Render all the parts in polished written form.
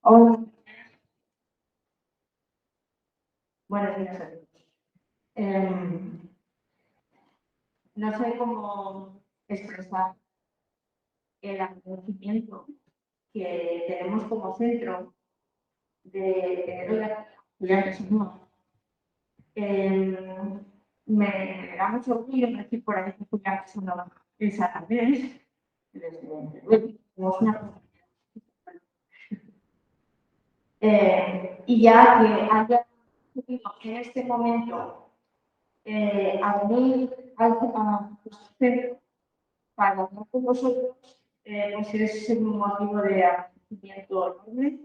Hola. Buenos días a todos. No sé cómo expresar el agradecimiento que tenemos como centro de tener estudiantes nuevos. Me da mucho orgullo decir por ahí que Julián es una esa también. Y ya que haya en este momento a venir al centro para hablar con vosotros, pues es un motivo de agradecimiento enorme.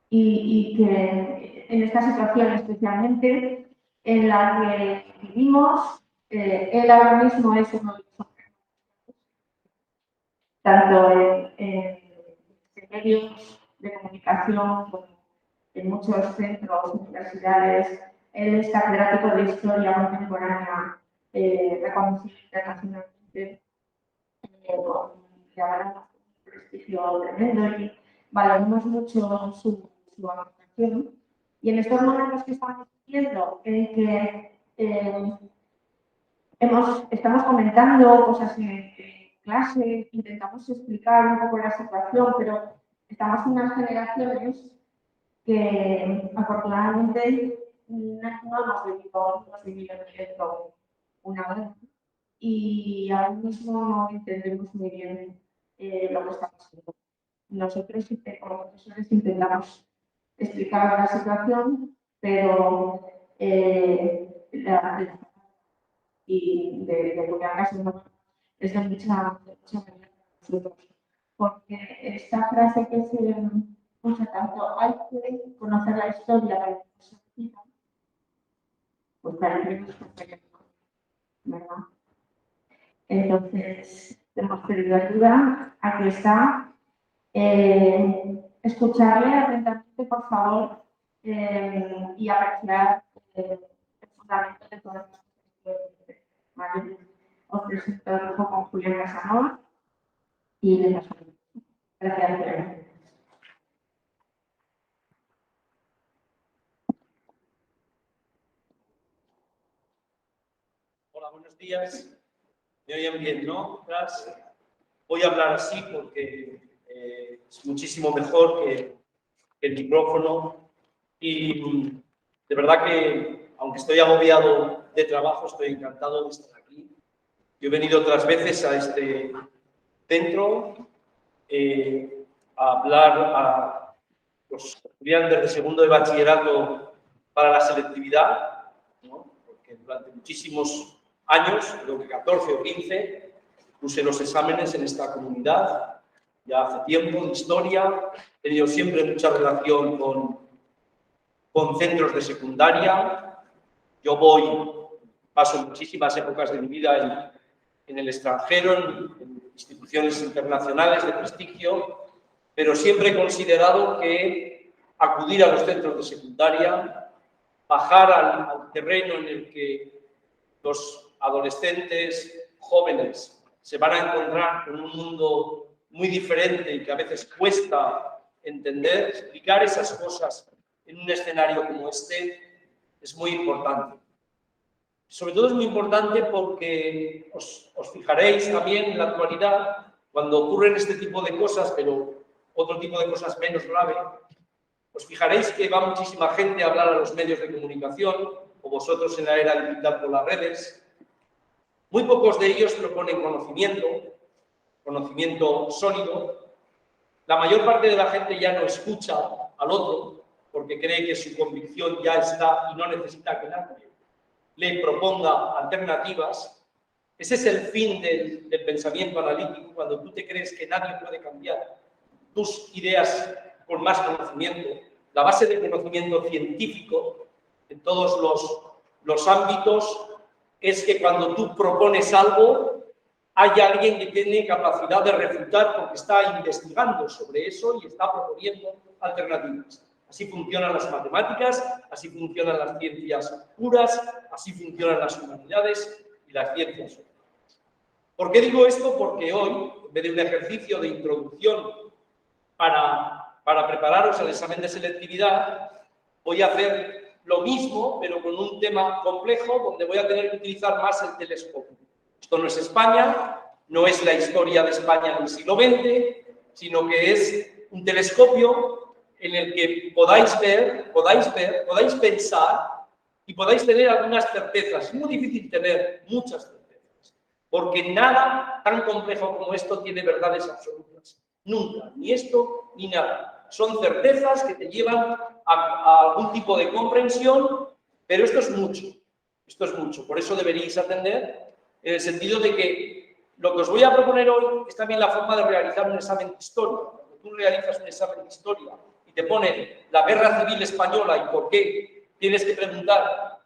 Y que en esta situación especialmente en la que vivimos, él ahora mismo es uno de los tanto en medios de comunicación como en muchos centros, universidades. Él es catedrático de Historia Contemporánea, reconocido internacionalmente, con un prestigio tremendo, y valoramos mucho su aportación. Y en estos momentos que estamos viviendo, en que estamos comentando cosas en clase, intentamos explicar un poco la situación, pero estamos en unas generaciones que afortunadamente no hemos vivido en directo una vez, y ahora mismo no entendemos muy bien lo que está pasando. Nosotros como profesores intentamos explicar la situación, pero y de Julián es de mucha ayuda para nosotros, porque esta frase que se usa tanto, hay que conocer la historia para que se repita, pues para que nos ¿verdad? Entonces, hemos pedido ayuda, aquí está. Escucharle atentamente, por favor, y apreciar el fundamento de todas las cosas. ¿Vale? Os presento el grupo con Julián Casanova y le paso. Gracias, Julián. Hola, buenos días. ¿Me oyen bien, no? Gracias. Voy a hablar así porque es muchísimo mejor que el micrófono, y de verdad que, aunque estoy agobiado de trabajo, estoy encantado de estar aquí. Yo he venido otras veces a este centro a hablar a los estudiantes de segundo de bachillerato para la selectividad, ¿no? Porque durante muchísimos años, creo que 14 o 15, puse los exámenes en esta comunidad, ya hace tiempo, de historia. He tenido siempre mucha relación con centros de secundaria. Yo paso muchísimas épocas de mi vida en el extranjero, en instituciones internacionales de prestigio, pero siempre he considerado que acudir a los centros de secundaria, bajar al terreno en el que los adolescentes, jóvenes, se van a encontrar con un mundo muy diferente y que a veces cuesta entender, explicar esas cosas en un escenario como este, es muy importante. Sobre todo es muy importante porque os fijaréis también en la actualidad, cuando ocurren este tipo de cosas, pero otro tipo de cosas menos graves, os fijaréis que va muchísima gente a hablar a los medios de comunicación, o vosotros en la era digital por las redes. Muy pocos de ellos proponen conocimiento sólido. La mayor parte de la gente ya no escucha al otro porque cree que su convicción ya está y no necesita que nadie le proponga alternativas. Ese es el fin del pensamiento analítico, cuando tú te crees que nadie puede cambiar tus ideas con más conocimiento. La base del conocimiento científico en todos los ámbitos es que cuando tú propones algo, hay alguien que tiene capacidad de refutar porque está investigando sobre eso y está proponiendo alternativas. Así funcionan las matemáticas, así funcionan las ciencias puras, así funcionan las humanidades y las ciencias sociales. ¿Por qué digo esto? Porque hoy, en vez de un ejercicio de introducción para prepararos al examen de selectividad, voy a hacer lo mismo, pero con un tema complejo, donde voy a tener que utilizar más el telescopio. Esto no es España, no es la historia de España del siglo XX, sino que es un telescopio en el que podáis pensar y podáis tener algunas certezas. Es muy difícil tener muchas certezas, porque nada tan complejo como esto tiene verdades absolutas. Nunca, ni esto ni nada. Son certezas que te llevan a algún tipo de comprensión, pero esto es mucho. Esto es mucho. Por eso deberíais atender, en el sentido de que lo que os voy a proponer hoy es también la forma de realizar un examen de historia. Cuando tú realizas un examen de historia y te ponen la Guerra Civil Española y por qué, tienes que preguntar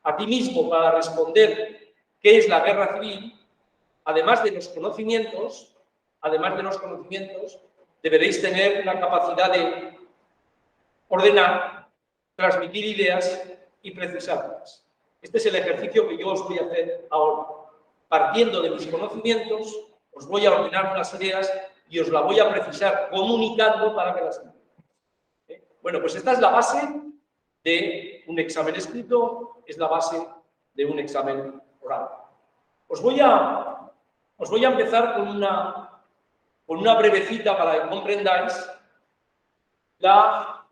a ti mismo para responder qué es la Guerra Civil, además de los conocimientos, deberéis tener una capacidad de ordenar, transmitir ideas y precisarlas. Este es el ejercicio que yo os voy a hacer ahora. Partiendo de mis conocimientos, os voy a ordenar unas ideas y os las voy a precisar comunicando para que las entendáis. Bueno, pues esta es la base de un examen escrito, es la base de un examen oral. Os voy a empezar con una brevecita para que comprendáis la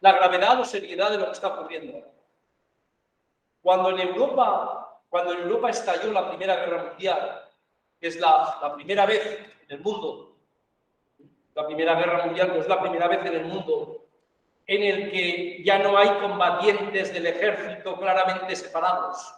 gravedad o seriedad de lo que está ocurriendo. Cuando en Europa estalló la Primera Guerra Mundial, que es la primera vez en el mundo, la Primera Guerra Mundial, que es la primera vez en el mundo en el que ya no hay combatientes del ejército claramente separados,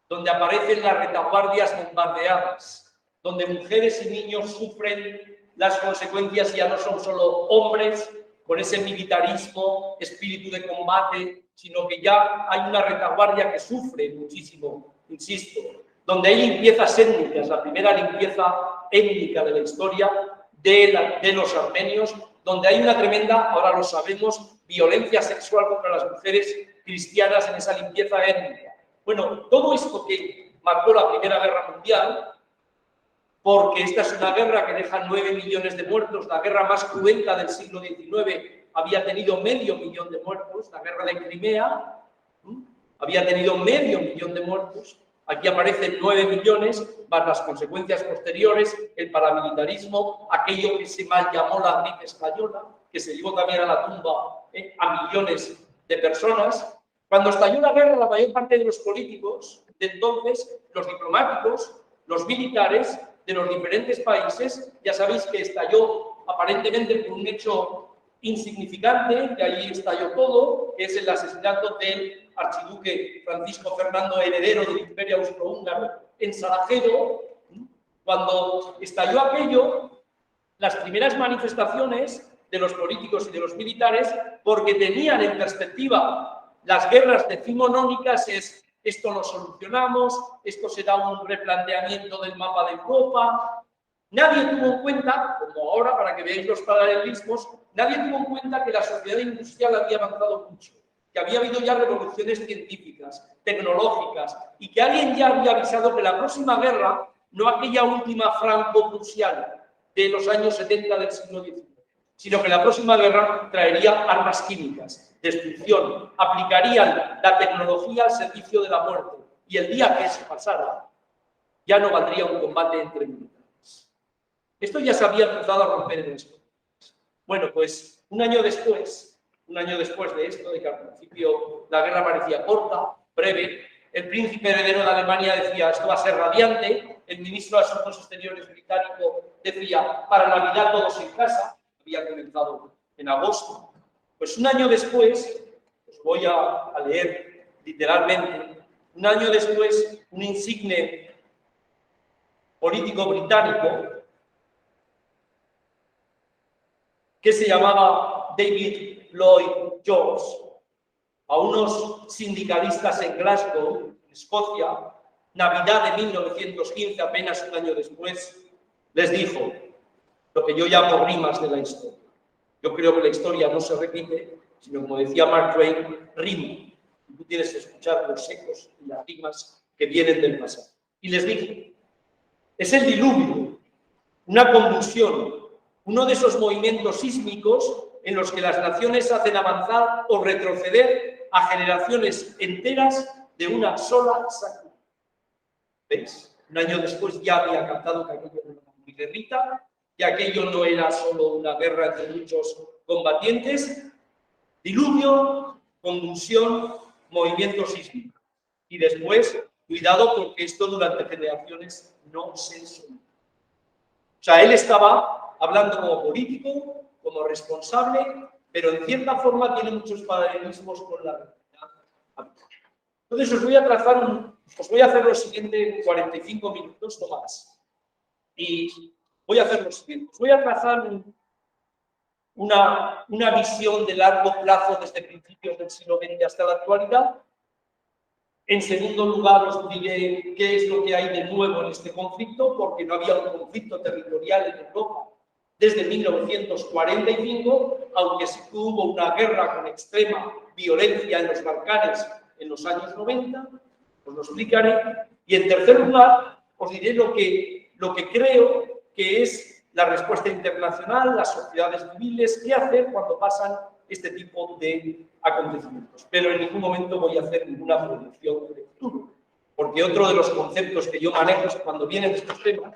donde aparecen las retaguardias bombardeadas, donde mujeres y niños sufren las consecuencias y ya no son solo hombres con ese militarismo, espíritu de combate, sino que ya hay una retaguardia que sufre muchísimo, insisto, donde hay limpiezas étnicas, la primera limpieza étnica de la historia de los armenios, donde hay una tremenda, ahora lo sabemos, violencia sexual contra las mujeres cristianas en esa limpieza étnica. Bueno, todo esto que marcó la Primera Guerra Mundial, porque esta es una guerra que deja 9 millones de muertos, la guerra más cruenta del siglo XIX había tenido 500.000 de muertos, la guerra de Crimea había tenido 500.000 de muertos, aquí aparecen 9 millones, más las consecuencias posteriores, el paramilitarismo, aquello que se mal llamó la gripe española, que se llevó también a la tumba a millones de personas. Cuando estalló la guerra, la mayor parte de los políticos de entonces, los diplomáticos, los militares de los diferentes países, ya sabéis que estalló aparentemente por un hecho insignificante, que allí estalló todo, que es el asesinato del archiduque Francisco Fernando, heredero del Imperio Austrohúngaro, en Sarajevo. Cuando estalló aquello, las primeras manifestaciones de los políticos y de los militares, porque tenían en perspectiva las guerras decimonónicas, es esto lo solucionamos, esto será un replanteamiento del mapa de Europa. Nadie tuvo en cuenta, como ahora para que veáis los paralelismos, nadie tuvo en cuenta que la sociedad industrial había avanzado mucho, que había habido ya revoluciones científicas, tecnológicas, y que alguien ya había avisado que la próxima guerra, no aquella última franco-prusiana de los años 70 del siglo XIX, sino que la próxima guerra traería armas químicas, destrucción, aplicarían la tecnología al servicio de la muerte, y el día que eso pasara, ya no valdría un combate entre militares. Esto ya se había empezado a romper en esto. Bueno, pues un año después de esto, de que al principio la guerra parecía corta, breve, el príncipe heredero de Alemania decía, esto va a ser radiante, el ministro de Asuntos Exteriores británico decía, para Navidad todos en casa, había comenzado en agosto. Pues un año después, os voy a leer literalmente, un año después, un insigne político británico que se llamaba David Lloyd George, a unos sindicalistas en Glasgow, en Escocia, Navidad de 1915, apenas un año después, les dijo lo que yo llamo rimas de la historia. Yo creo que la historia no se repite, sino, como decía Mark Twain, rima. Tú tienes que escuchar los ecos y las rimas que vienen del pasado. Y les dije, es el diluvio, una convulsión, uno de esos movimientos sísmicos en los que las naciones hacen avanzar o retroceder a generaciones enteras de una sola sacudida. ¿Veis? Un año después ya había captado que aquello era una guerrita, que aquello no era solo una guerra entre muchos combatientes. Diluvio, convulsión, movimiento sísmico. Y después, cuidado porque esto durante generaciones no se soluciona. O sea, él estaba hablando como político, como responsable, pero en cierta forma tiene muchos paralelismos con la realidad. Entonces os voy a hacer lo siguiente en 45 minutos, no más. Y voy a hacer lo siguiente. Os voy a trazar una visión de largo plazo desde principios del siglo XX hasta la actualidad. En segundo lugar, os diré qué es lo que hay de nuevo en este conflicto, porque no había un conflicto territorial en Europa desde 1945, aunque sí hubo una guerra con extrema violencia en los Balcanes en los años 90, os lo explicaré. Y en tercer lugar, os diré lo que creo que es la respuesta internacional, las sociedades civiles, qué hacer cuando pasan este tipo de acontecimientos. Pero en ningún momento voy a hacer ninguna predicción de futuro, porque otro de los conceptos que yo manejo es que cuando vienen estos temas,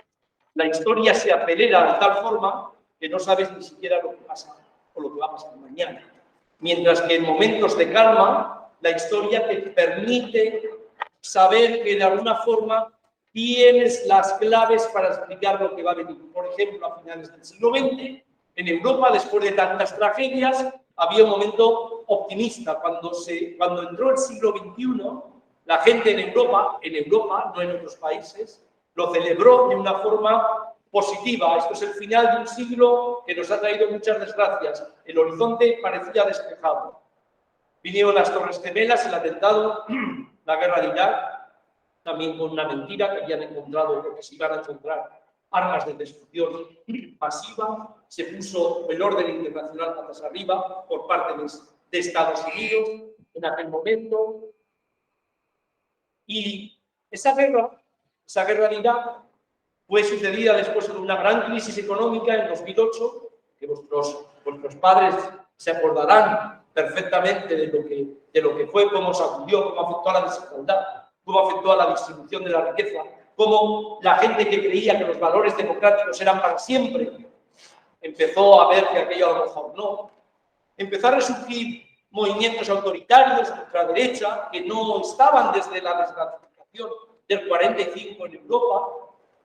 la historia se acelera de tal forma que no sabes ni siquiera lo que pasa o lo que va a pasar mañana. Mientras que en momentos de calma, la historia te permite saber que de alguna forma tienes las claves para explicar lo que va a venir. Por ejemplo, a finales del siglo XX, en Europa, después de tantas tragedias, había un momento optimista. Cuando entró el siglo XXI, la gente en Europa, no en otros países, lo celebró de una forma positiva. Esto es el final de un siglo que nos ha traído muchas desgracias. El horizonte parecía despejado. Vinieron las Torres Gemelas, el atentado, la guerra de Irak, también con una mentira que habían encontrado, porque se iban a encontrar armas de destrucción masiva. Se puso el orden internacional patas arriba por parte de Estados Unidos en aquel momento. Y esa guerra de Irak fue sucedida después de una gran crisis económica en 2008, que vuestros padres se acordarán perfectamente de lo que fue, cómo sacudió, cómo afectó a la desigualdad, cómo afectó a la distribución de la riqueza, cómo la gente que creía que los valores democráticos eran para siempre empezó a ver que aquello a lo mejor no. Empezaron a surgir movimientos autoritarios, ultraderecha, que no estaban desde la desnazificación del 45 en Europa.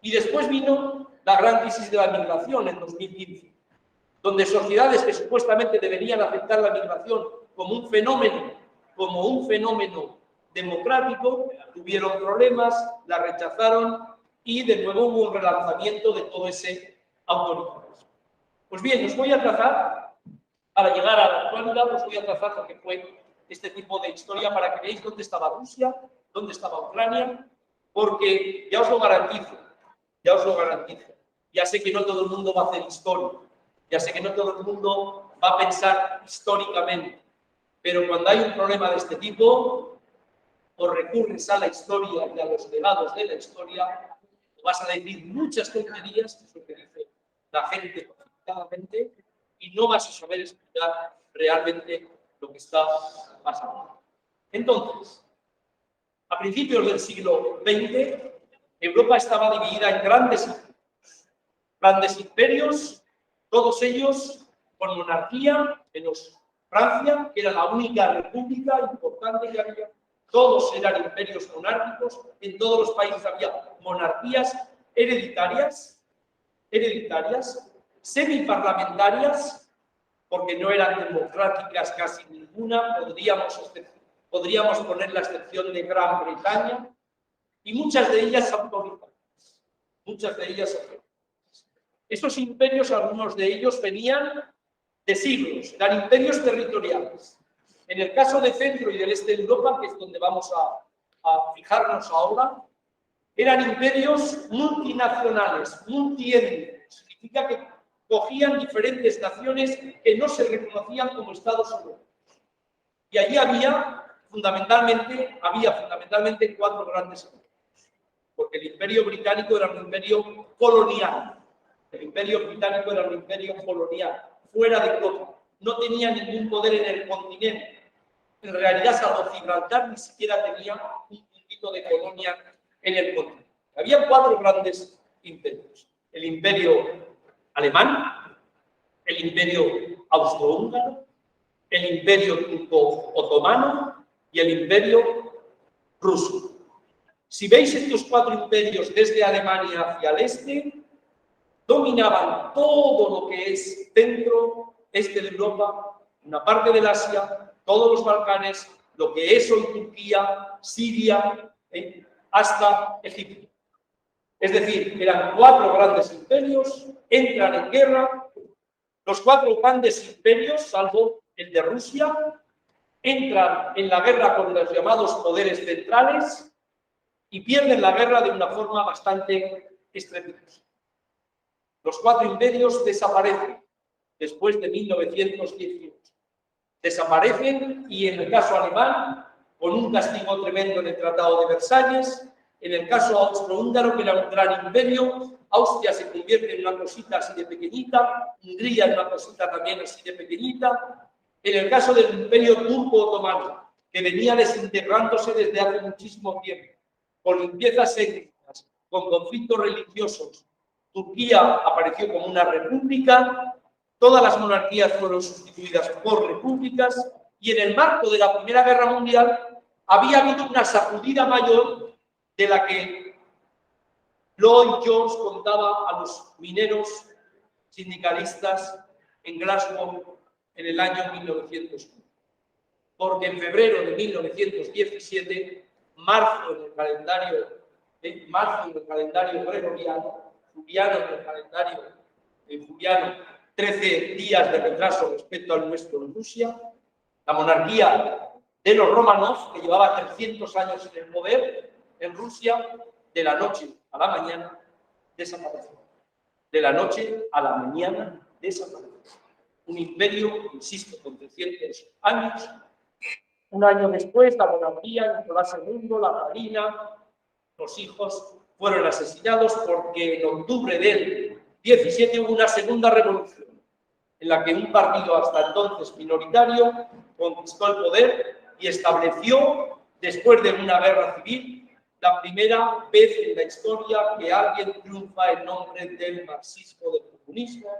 Y después vino la gran crisis de la migración en 2015, donde sociedades que supuestamente deberían aceptar la migración como un fenómeno democrático, tuvieron problemas, la rechazaron y de nuevo hubo un relanzamiento de todo ese autoritarismo. Pues bien, os voy a trazar, para llegar a la actualidad, os voy a trazar lo que fue este tipo de historia para que veáis dónde estaba Rusia, dónde estaba Ucrania, porque ya os lo garantizo, ya sé que no todo el mundo va a hacer historia, ya sé que no todo el mundo va a pensar históricamente, pero cuando hay un problema de este tipo, o recurres a la historia y a los legados de la historia, vas a decir muchas tonterías, que es lo que dice la gente pacificadamente, y no vas a saber explicar realmente lo que está pasando. Entonces, a principios del siglo XX, Europa estaba dividida en grandes imperios, todos ellos con monarquía, menos Francia, que era la única república importante que había. Todos eran imperios monárquicos, en todos los países había monarquías hereditarias, semiparlamentarias, porque no eran democráticas casi ninguna, podríamos poner la excepción de Gran Bretaña, y muchas de ellas autoritarias. Estos imperios, algunos de ellos venían de siglos, eran imperios territoriales. En el caso de Centro y del Este de Europa, que es donde vamos a fijarnos ahora, eran imperios multinacionales, multiétnicos. Significa que cogían diferentes naciones que no se reconocían como Estados Unidos. Y allí había fundamentalmente cuatro grandes imperios. Porque el Imperio Británico era un imperio colonial. El imperio británico era un imperio colonial, fuera de Europa. No tenía ningún poder en el continente. En realidad, salvo Gibraltar, ni siquiera tenía un puntito de colonia en el continente. Había 4 grandes imperios. El imperio alemán, el imperio austrohúngaro, el imperio turco-otomano y el imperio ruso. Si veis estos 4 imperios desde Alemania hacia el este, dominaban todo lo que es centro, este de Europa, una parte del Asia, todos los Balcanes, lo que es hoy Turquía, Siria, hasta Egipto. Es decir, eran 4 grandes imperios, entran en guerra, los 4 grandes imperios, salvo el de Rusia, entran en la guerra con los llamados poderes centrales y pierden la guerra de una forma bastante estrepitosa. Los 4 imperios desaparecen después de 1918. Desaparecen y en el caso alemán, con un castigo tremendo en el Tratado de Versalles, en el caso austrohúngaro, que era un gran imperio, Austria se convierte en una cosita así de pequeñita, Hungría en una cosita también así de pequeñita. En el caso del imperio turco-otomano, que venía desintegrándose desde hace muchísimo tiempo, con limpiezas étnicas, con conflictos religiosos, Turquía apareció como una república, todas las monarquías fueron sustituidas por repúblicas y en el marco de la Primera Guerra Mundial había habido una sacudida mayor de la que Lloyd George contaba a los mineros sindicalistas en Glasgow en el año 1901. Porque en febrero de 1917, marzo en el calendario gregoriano, juliano en el calendario juliano, 13 días de retraso respecto al nuestro en Rusia, la monarquía de los Romanov, que llevaba 300 años en el poder en Rusia, de la noche a la mañana desapareció. De la noche a la mañana desapareció. Un imperio, insisto, con 300 años. Un año después, la monarquía, Nicolás II, la reina, los hijos fueron asesinados porque en octubre del 17 hubo una segunda revolución en la que un partido hasta entonces minoritario conquistó el poder y estableció, después de una guerra civil, la primera vez en la historia que alguien triunfa en nombre del marxismo, del comunismo,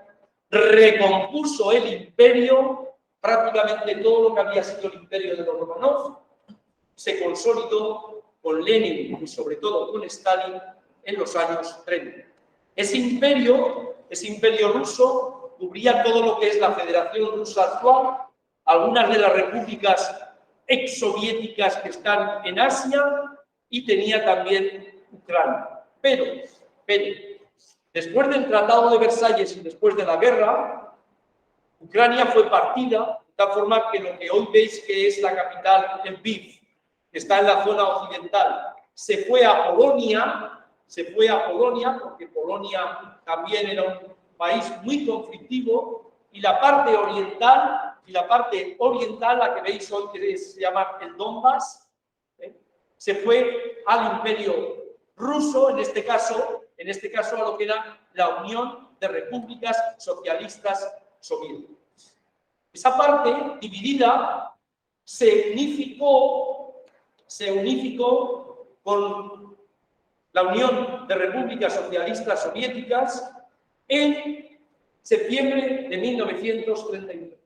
recompuso el imperio, prácticamente todo lo que había sido el imperio de los Romanov, se consolidó con Lenin y sobre todo con Stalin en los años 30. Ese imperio ruso cubría todo lo que es la Federación Rusa actual, algunas de las repúblicas exsoviéticas que están en Asia y tenía también Ucrania. Pero, después del Tratado de Versalles y después de la guerra, Ucrania fue partida de tal forma que lo que hoy veis que es la capital, Lviv, que está en la zona occidental, se fue a Polonia, porque Polonia también era un país muy conflictivo, y la parte oriental, la que veis hoy que se llama el Donbass, se fue al imperio ruso, en este caso a lo que era la Unión de Repúblicas Socialistas Soviéticas. Esa parte dividida se unificó con la Unión de Repúblicas Socialistas Soviéticas en septiembre de 1939,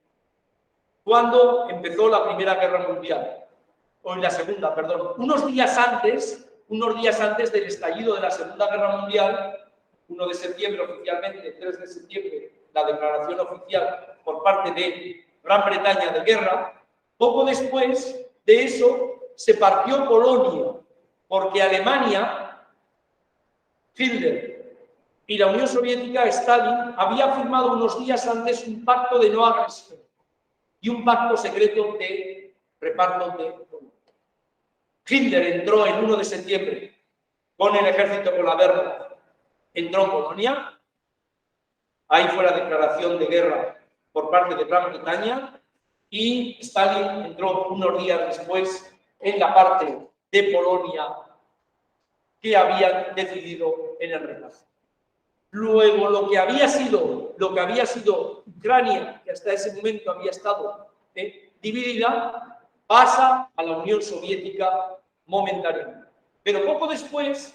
cuando empezó la Primera Guerra Mundial. O en la segunda, perdón, unos días antes del estallido de la Segunda Guerra Mundial, 1 de septiembre oficialmente, 3 de septiembre, la declaración oficial por parte de Gran Bretaña de guerra, poco después de eso se partió Polonia, porque Alemania, Hitler y la Unión Soviética, Stalin, había firmado unos días antes un pacto de no agresión y un pacto secreto de reparto de Polonia. Hitler entró el 1 de septiembre con el ejército, con la Wehrmacht, entró en Polonia. Ahí fue la declaración de guerra por parte de Gran Bretaña y Stalin entró unos días después en la parte de Polonia que habían decidido en el reparto. Luego, lo que había sido Ucrania, que hasta ese momento había estado dividida, pasa a la Unión Soviética momentáneamente. Pero poco después,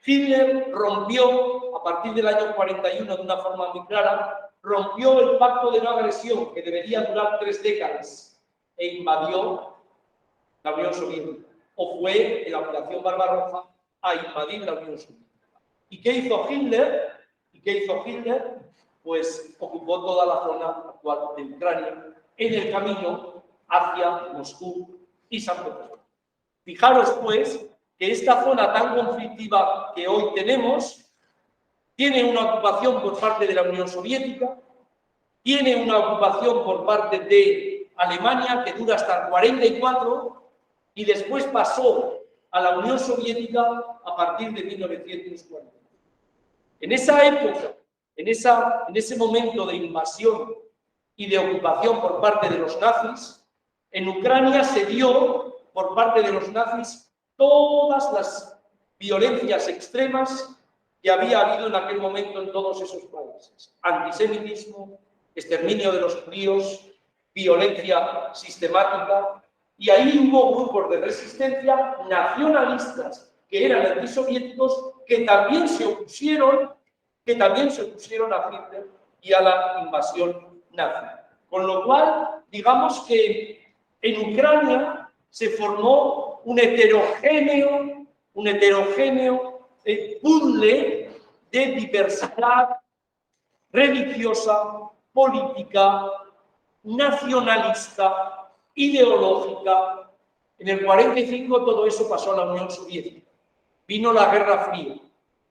Hitler rompió, a partir del año 41, de una forma muy clara, rompió el pacto de no agresión, que debería durar 3 décadas, e invadió la Unión Soviética, o fue en la Operación Barbarroja a invadir la Unión Soviética. ¿Y qué hizo Hitler? Pues ocupó toda la zona actual de Ucrania en el camino hacia Moscú y San Petersburgo. Fijaros, pues, que esta zona tan conflictiva que hoy tenemos tiene una ocupación por parte de la Unión Soviética, tiene una ocupación por parte de Alemania que dura hasta el 44 y después pasó a la Unión Soviética a partir de 1940. En esa época, en ese momento de invasión y de ocupación por parte de los nazis, en Ucrania se dio por parte de los nazis todas las violencias extremas que había habido en aquel momento en todos esos países. Antisemitismo, exterminio de los judíos, violencia sistemática, y ahí hubo grupos de resistencia nacionalistas que eran antisoviéticos que también se opusieron a Hitler y a la invasión nazi. Con lo cual, digamos que en Ucrania se formó un heterogéneo puzzle de diversidad religiosa, política, nacionalista, ideológica. En el 45 todo eso pasó a la Unión Soviética. Vino la Guerra Fría.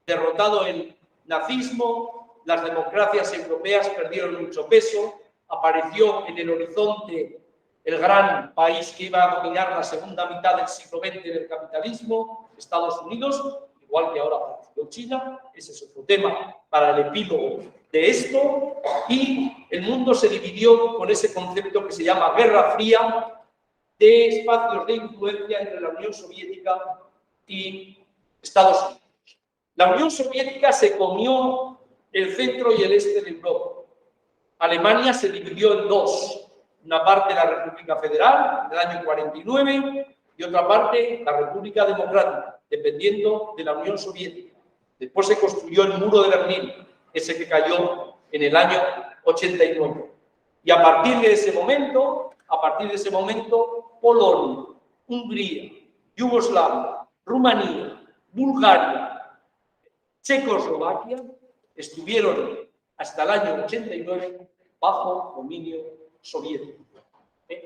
Derrotado el nazismo, las democracias europeas perdieron mucho peso, apareció en el horizonte el gran país que iba a dominar la segunda mitad del siglo XX del capitalismo, Estados Unidos, igual que ahora apareció China. Ese es otro tema para el epílogo de esto, y el mundo se dividió con ese concepto que se llama Guerra Fría, de espacios de influencia entre la Unión Soviética y Estados Unidos. La Unión Soviética se comió el centro y el este de Europa. Alemania se dividió en dos, una parte la República Federal del año 49 y otra parte la República Democrática, dependiendo de la Unión Soviética. Después se construyó el muro de Berlín, ese que cayó en el año 89. Y a partir de ese momento, Polonia, Hungría, Yugoslavia, Rumanía, Bulgaria, Checoslovaquia estuvieron hasta el año 89 bajo dominio soviético.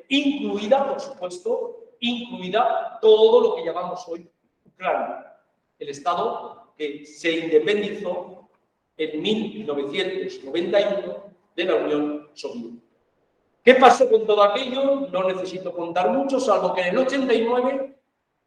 Incluida, por supuesto, todo lo que llamamos hoy Ucrania, el Estado que se independizó en 1991 de la Unión Soviética. ¿Qué pasó con todo aquello? No necesito contar mucho, salvo que en el 89,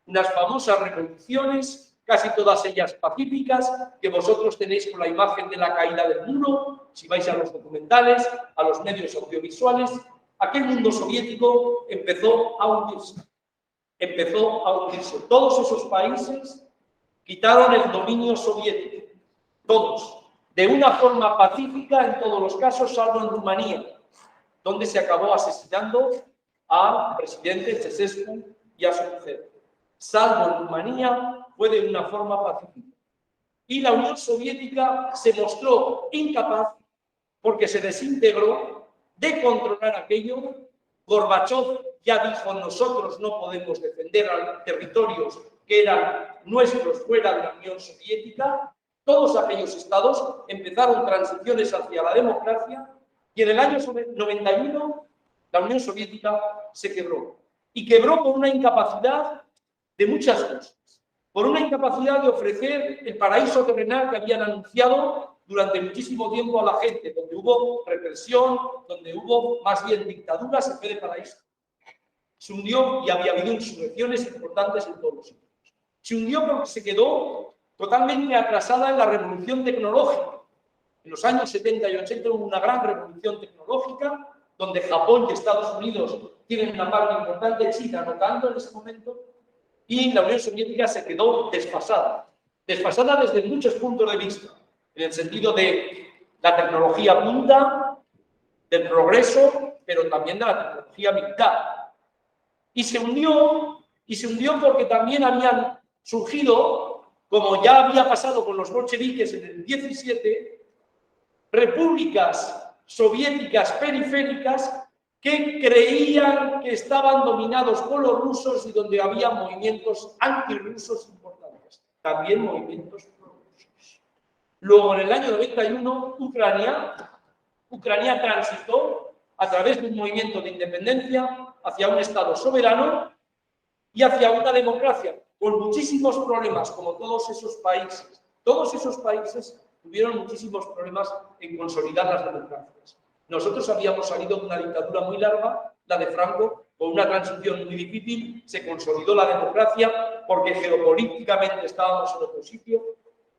unas famosas revoluciones, casi todas ellas pacíficas, que vosotros tenéis con la imagen de la caída del muro, si vais a los documentales, a los medios audiovisuales. Aquel mundo soviético empezó a hundirse. Todos esos países quitaron el dominio soviético, todos, de una forma pacífica en todos los casos, salvo en Rumanía, donde se acabó asesinando al presidente Ceausescu y a su mujer. Salvo en Rumanía, fue de una forma pacífica. Y la Unión Soviética se mostró incapaz, porque se desintegró, de controlar aquello. Gorbachov ya dijo: nosotros no podemos defender a territorios que eran nuestros fuera de la Unión Soviética. Todos aquellos estados empezaron transiciones hacia la democracia, y en el año 91 la Unión Soviética se quebró. Y quebró por una incapacidad de muchas cosas. Por una incapacidad de ofrecer el paraíso terrenal que habían anunciado durante muchísimo tiempo a la gente, donde hubo represión, donde hubo más bien dictaduras en vez de paraíso. Se hundió y había habido insurrecciones importantes en todos los sitios. Se hundió porque se quedó totalmente atrasada en la revolución tecnológica. En los años 70 y 80 hubo una gran revolución tecnológica, donde Japón y Estados Unidos tienen una parte importante, China no tanto en ese momento, y la Unión Soviética se quedó desfasada. desfasada desde muchos puntos de vista, en el sentido de la tecnología punta, del progreso, pero también de la tecnología militar. Y se hundió porque también habían surgido, como ya había pasado con los bolcheviques en el 17, repúblicas soviéticas periféricas que creían que estaban dominados por los rusos y donde había movimientos antirrusos importantes, también movimientos prorrusos. Luego, en el año 91, Ucrania transitó a través de un movimiento de independencia hacia un Estado soberano y hacia una democracia, con muchísimos problemas, como todos esos países. Todos esos países tuvieron muchísimos problemas en consolidar las democracias. Nosotros habíamos salido de una dictadura muy larga, la de Franco, con una transición muy difícil, se consolidó la democracia porque geopolíticamente estábamos en otro sitio.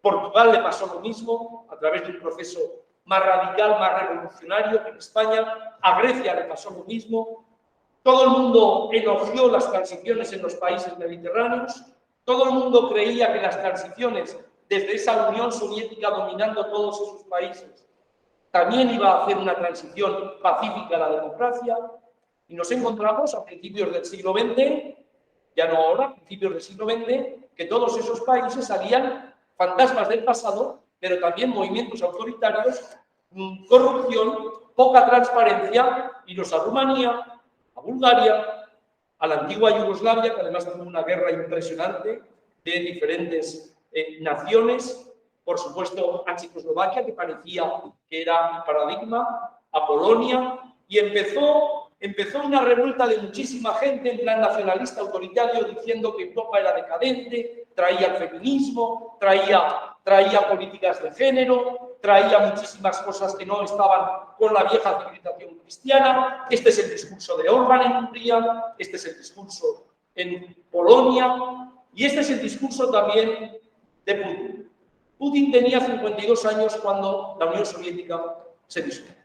Portugal le pasó lo mismo a través de un proceso más radical, más revolucionario que en España. A Grecia le pasó lo mismo. Todo el mundo elogió las transiciones en los países mediterráneos. Todo el mundo creía que las transiciones desde esa Unión Soviética dominando todos esos países también iba a hacer una transición pacífica a la democracia. Y nos encontramos a principios del siglo XX, ya no ahora, a principios del siglo XX, que todos esos países salían fantasmas del pasado, pero también movimientos autoritarios, corrupción, poca transparencia, iros a Rumanía, a Bulgaria, a la antigua Yugoslavia, que además tuvo una guerra impresionante de diferentes naciones, por supuesto a Checoslovaquia, que parecía que era el paradigma, a Polonia, y empezó una revuelta de muchísima gente en plan nacionalista autoritario diciendo que Europa era decadente, traía el feminismo, traía políticas de género, traía muchísimas cosas que no estaban con la vieja civilización cristiana. Este es el discurso de Orbán en Hungría, este es el discurso en Polonia y este es el discurso también de Putin. Putin tenía 52 años cuando la Unión Soviética se disolvió.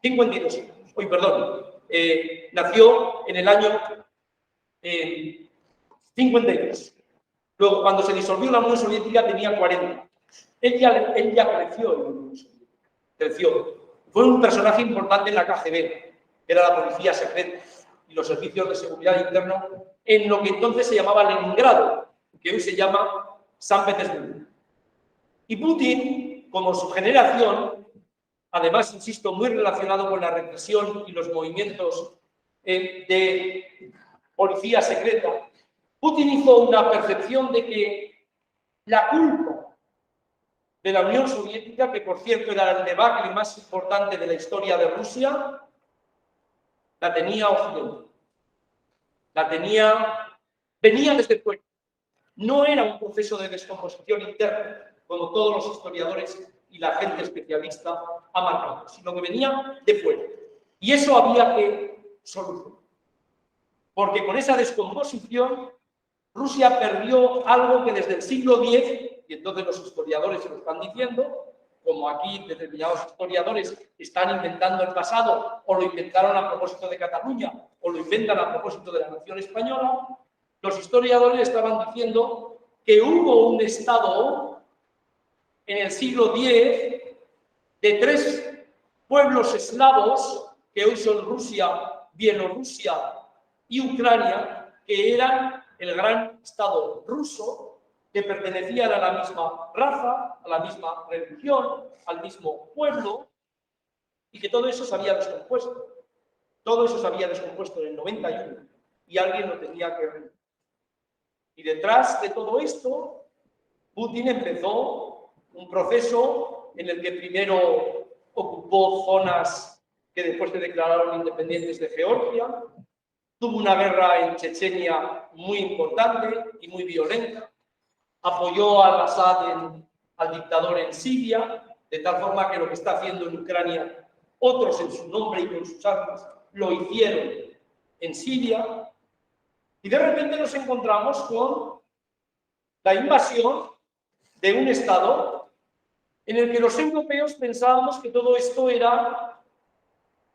52 años. Nació en el año 52. Luego, cuando se disolvió la Unión Soviética, tenía 40. Él ya creció en la Unión Soviética. Creció. Fue un personaje importante en la KGB, era la policía secreta y los servicios de seguridad interna, en lo que entonces se llamaba Leningrado, que hoy se llama San Petersburgo. Y Putin, como su generación, además, insisto, muy relacionado con la represión y los movimientos de policía secreta, Putin hizo una percepción de que la culpa de la Unión Soviética, que por cierto era el debacle más importante de la historia de Rusia, la tenía Occidente. Venía desde fuera. No era un proceso de descomposición interna, como todos los historiadores y la gente especialista ha marcado, sino que venía de fuera. Y eso había que solucionar. Porque con esa descomposición, Rusia perdió algo que desde el siglo X, y entonces los historiadores se lo están diciendo, como aquí determinados historiadores están inventando el pasado, o lo inventaron a propósito de Cataluña, o lo inventan a propósito de la nación española, los historiadores estaban diciendo que hubo un Estado en el siglo X de 3 pueblos eslavos, que hoy son Rusia, Bielorrusia y Ucrania, que eran el gran Estado ruso, que pertenecían a la misma raza, a la misma religión, al mismo pueblo, y que todo eso se había descompuesto. Todo eso se había descompuesto en el 91 y alguien lo tenía que recuperar. Y detrás de todo esto, Putin empezó un proceso en el que primero ocupó zonas que después se declararon independientes de Georgia, tuvo una guerra en Chechenia muy importante y muy violenta, apoyó al Assad, al dictador en Siria, de tal forma que lo que está haciendo en Ucrania, otros en su nombre y con sus armas, lo hicieron en Siria. Y de repente nos encontramos con la invasión de un Estado en el que los europeos pensábamos que todo esto era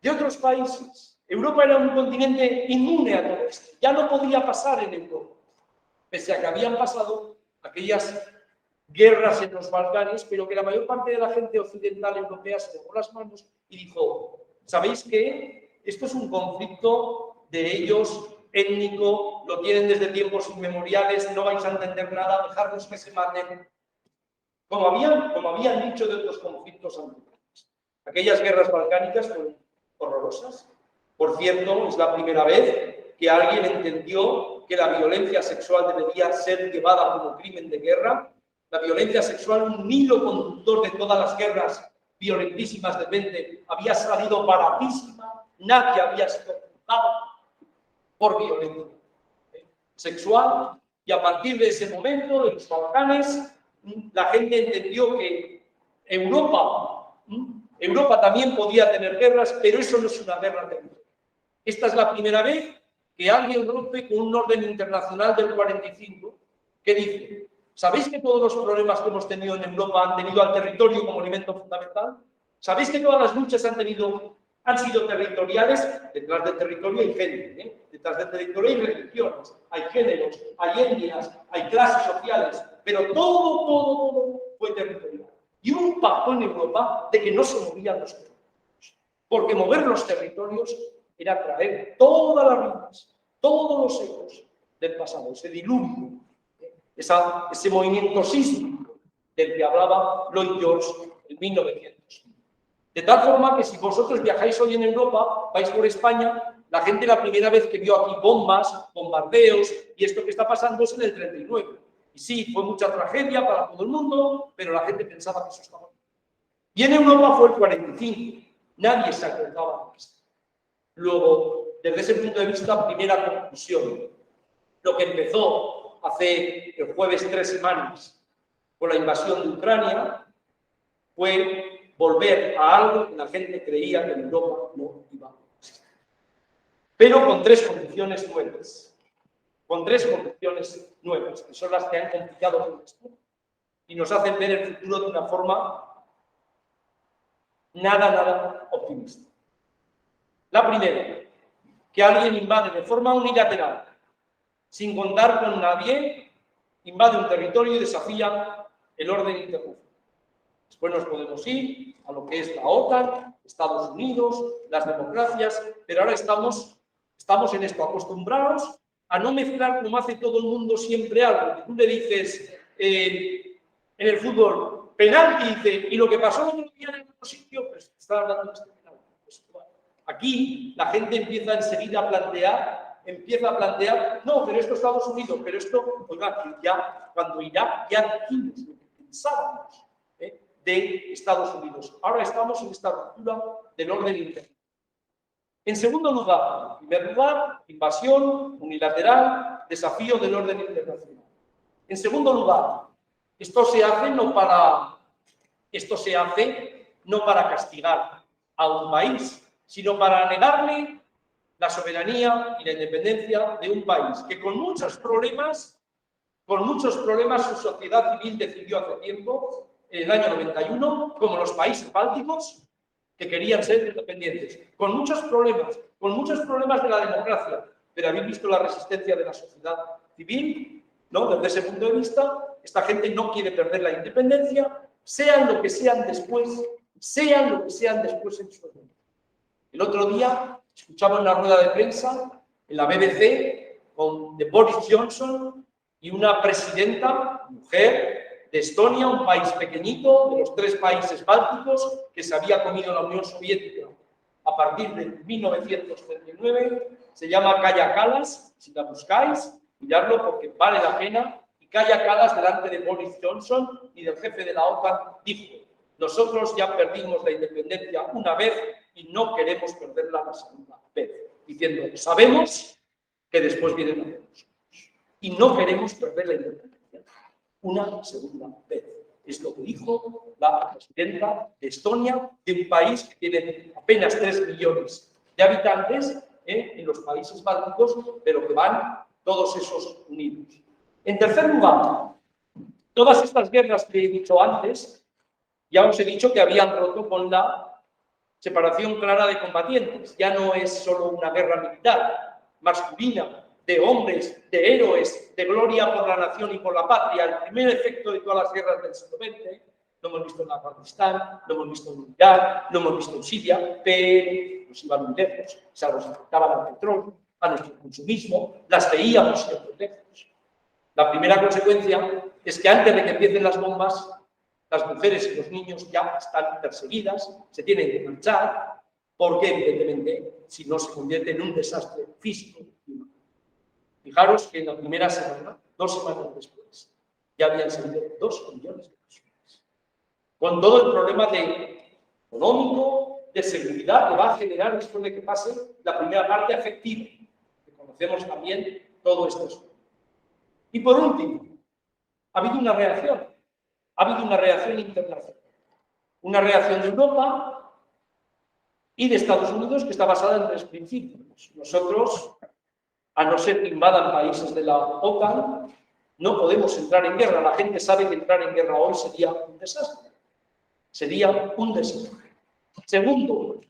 de otros países. Europa era un continente inmune a todo esto. Ya no podía pasar en Europa, pese a que habían pasado aquellas guerras en los Balcanes, pero que la mayor parte de la gente occidental europea se lavó las manos y dijo, ¿sabéis qué? Esto es un conflicto de ellos, étnico, lo tienen desde tiempos inmemoriales, no vais a entender nada, dejadlos que se maten. Como habían dicho de otros conflictos anteriores. Aquellas guerras balcánicas fueron horrorosas. Por cierto, es la primera vez que alguien entendió que la violencia sexual debería ser llevada como crimen de guerra. La violencia sexual, un hilo conductor de todas las guerras violentísimas del 20, había salido baratísima. Nadie había sido juzgado por violencia sexual. Y a partir de ese momento, de los Balcanes, la gente entendió que Europa también podía tener guerras, pero eso no es una guerra territorial. Esta es la primera vez que alguien rompe con un orden internacional del 45 que dice, ¿sabéis que todos los problemas que hemos tenido en Europa han tenido al territorio como elemento fundamental? ¿Sabéis que todas las luchas han sido territoriales? Detrás del territorio hay gente, detrás del territorio hay religiones, hay géneros, hay etnias, hay clases sociales, pero todo fue territorial. Y hubo un pacto en Europa de que no se movían los territorios, porque mover los territorios era traer todas las ruinas, todos los ecos del pasado, ese diluvio, ese movimiento sísmico del que hablaba Lloyd George en 1900. De tal forma que si vosotros viajáis hoy en Europa, vais por España, la gente la primera vez que vio aquí bombas, bombardeos, y esto que está pasando es en el 39. Y sí, fue mucha tragedia para todo el mundo, pero la gente pensaba que eso estaba bien. Y en Europa fue el 45. Nadie se acordaba de esto. Luego, desde ese punto de vista, primera conclusión. Lo que empezó hace el jueves 3 semanas con la invasión de Ucrania fue volver a algo que la gente creía que en Europa no iba a existir. Pero con 3 condiciones nuevas. Con 3 condiciones nuevas, que son las que han complicado todo esto y nos hacen ver el futuro de una forma nada optimista. La primera, que alguien invade de forma unilateral, sin contar con nadie, invade un territorio y desafía el orden internacional. Después nos podemos ir a lo que es la OTAN, Estados Unidos, las democracias, pero ahora estamos en esto, acostumbrados a no mezclar como hace todo el mundo siempre algo. Que tú le dices en el fútbol, penalti, dice, y lo que pasó no lo en otro sitio, pues está hablando de este penalti. Pues, bueno, aquí la gente empieza enseguida a plantear, no, pero esto es Estados Unidos, pero esto, oiga, ya, cuando Irak ya dijimos lo que pensábamos de Estados Unidos. Ahora estamos en esta ruptura del orden internacional. En segundo lugar, en primer lugar, invasión unilateral, desafío del orden internacional. En segundo lugar, esto se hace no para castigar a un país, sino para negarle la soberanía y la independencia de un país que con muchos problemas su sociedad civil decidió hace tiempo, en el año 91, como los países bálticos, que querían ser independientes, con muchos problemas de la democracia, pero habéis visto la resistencia de la sociedad civil, ¿no? Desde ese punto de vista, esta gente no quiere perder la independencia, sean lo que sean después en su mundo. El otro día escuchaba una rueda de prensa en la BBC de Boris Johnson y una presidenta, mujer, de Estonia, un país pequeñito, de los 3 países bálticos que se había comido la Unión Soviética a partir de 1939, se llama Kaja Kallas, si la buscáis, miradlo porque vale la pena, y Kaja Kallas delante de Boris Johnson y del jefe de la OTAN dijo, nosotros ya perdimos la independencia una vez y no queremos perderla la segunda vez, diciendo, sabemos que después vienen nosotros y no queremos perder la independencia una segunda vez. Es lo que dijo la presidenta de Estonia, de un país que tiene apenas 3 millones de habitantes en los países bálticos, pero que van todos esos unidos. En tercer lugar, todas estas guerras que he dicho antes, ya os he dicho que habían roto con la separación clara de combatientes. Ya no es solo una guerra militar, masculina, de hombres, de héroes, de gloria por la nación y por la patria, el primer efecto de todas las guerras del siglo XX, lo hemos visto en Afganistán, lo hemos visto en Irak, lo hemos visto en Siria, pero nos iban muy lejos, o sea, nos afectaban al petróleo, a nuestro consumismo, las veíamos siempre lejos. La primera consecuencia es que antes de que empiecen las bombas, las mujeres y los niños ya están perseguidas, se tienen que marchar, porque evidentemente, si no, se convierte en un desastre físico. Fijaros que en la primera semana, 2 semanas después, ya habían salido 2 millones de personas. Con todo el problema económico, de seguridad que va a generar después de que pase la primera parte afectiva, que conocemos también todo esto. Y por último, ha habido una reacción internacional, una reacción de Europa y de Estados Unidos que está basada en 3 principios. Nosotros, a no ser que invadan países de la OTAN, no podemos entrar en guerra. La gente sabe que entrar en guerra hoy sería un desastre. Sería un desastre. Segundo,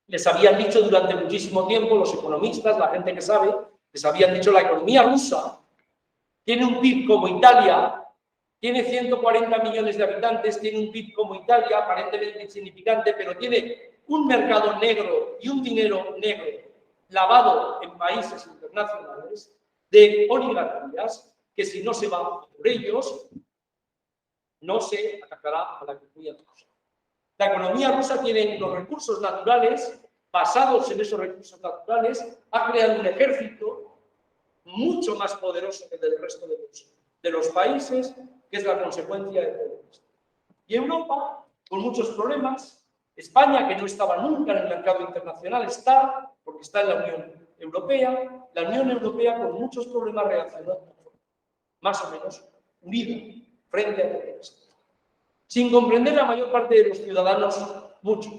les habían dicho durante muchísimo tiempo los economistas, la gente que sabe, les habían dicho la economía rusa tiene un PIB como Italia, tiene 140 millones de habitantes, tiene un PIB como Italia, aparentemente insignificante, pero tiene un mercado negro y un dinero negro lavado en países internacionales de oligarquías que si no se va por ellos, no se atacará a la economía rusa. La economía rusa tiene los recursos naturales, basados en esos recursos naturales, ha creado un ejército mucho más poderoso que el del resto de los países, que es la consecuencia de todo esto. Y Europa, con muchos problemas, España, que no estaba nunca en el mercado internacional, está, porque está en la Unión Europea, con muchos problemas reaccionó más o menos unida frente a todo esto. Sin comprender la mayor parte de los ciudadanos mucho,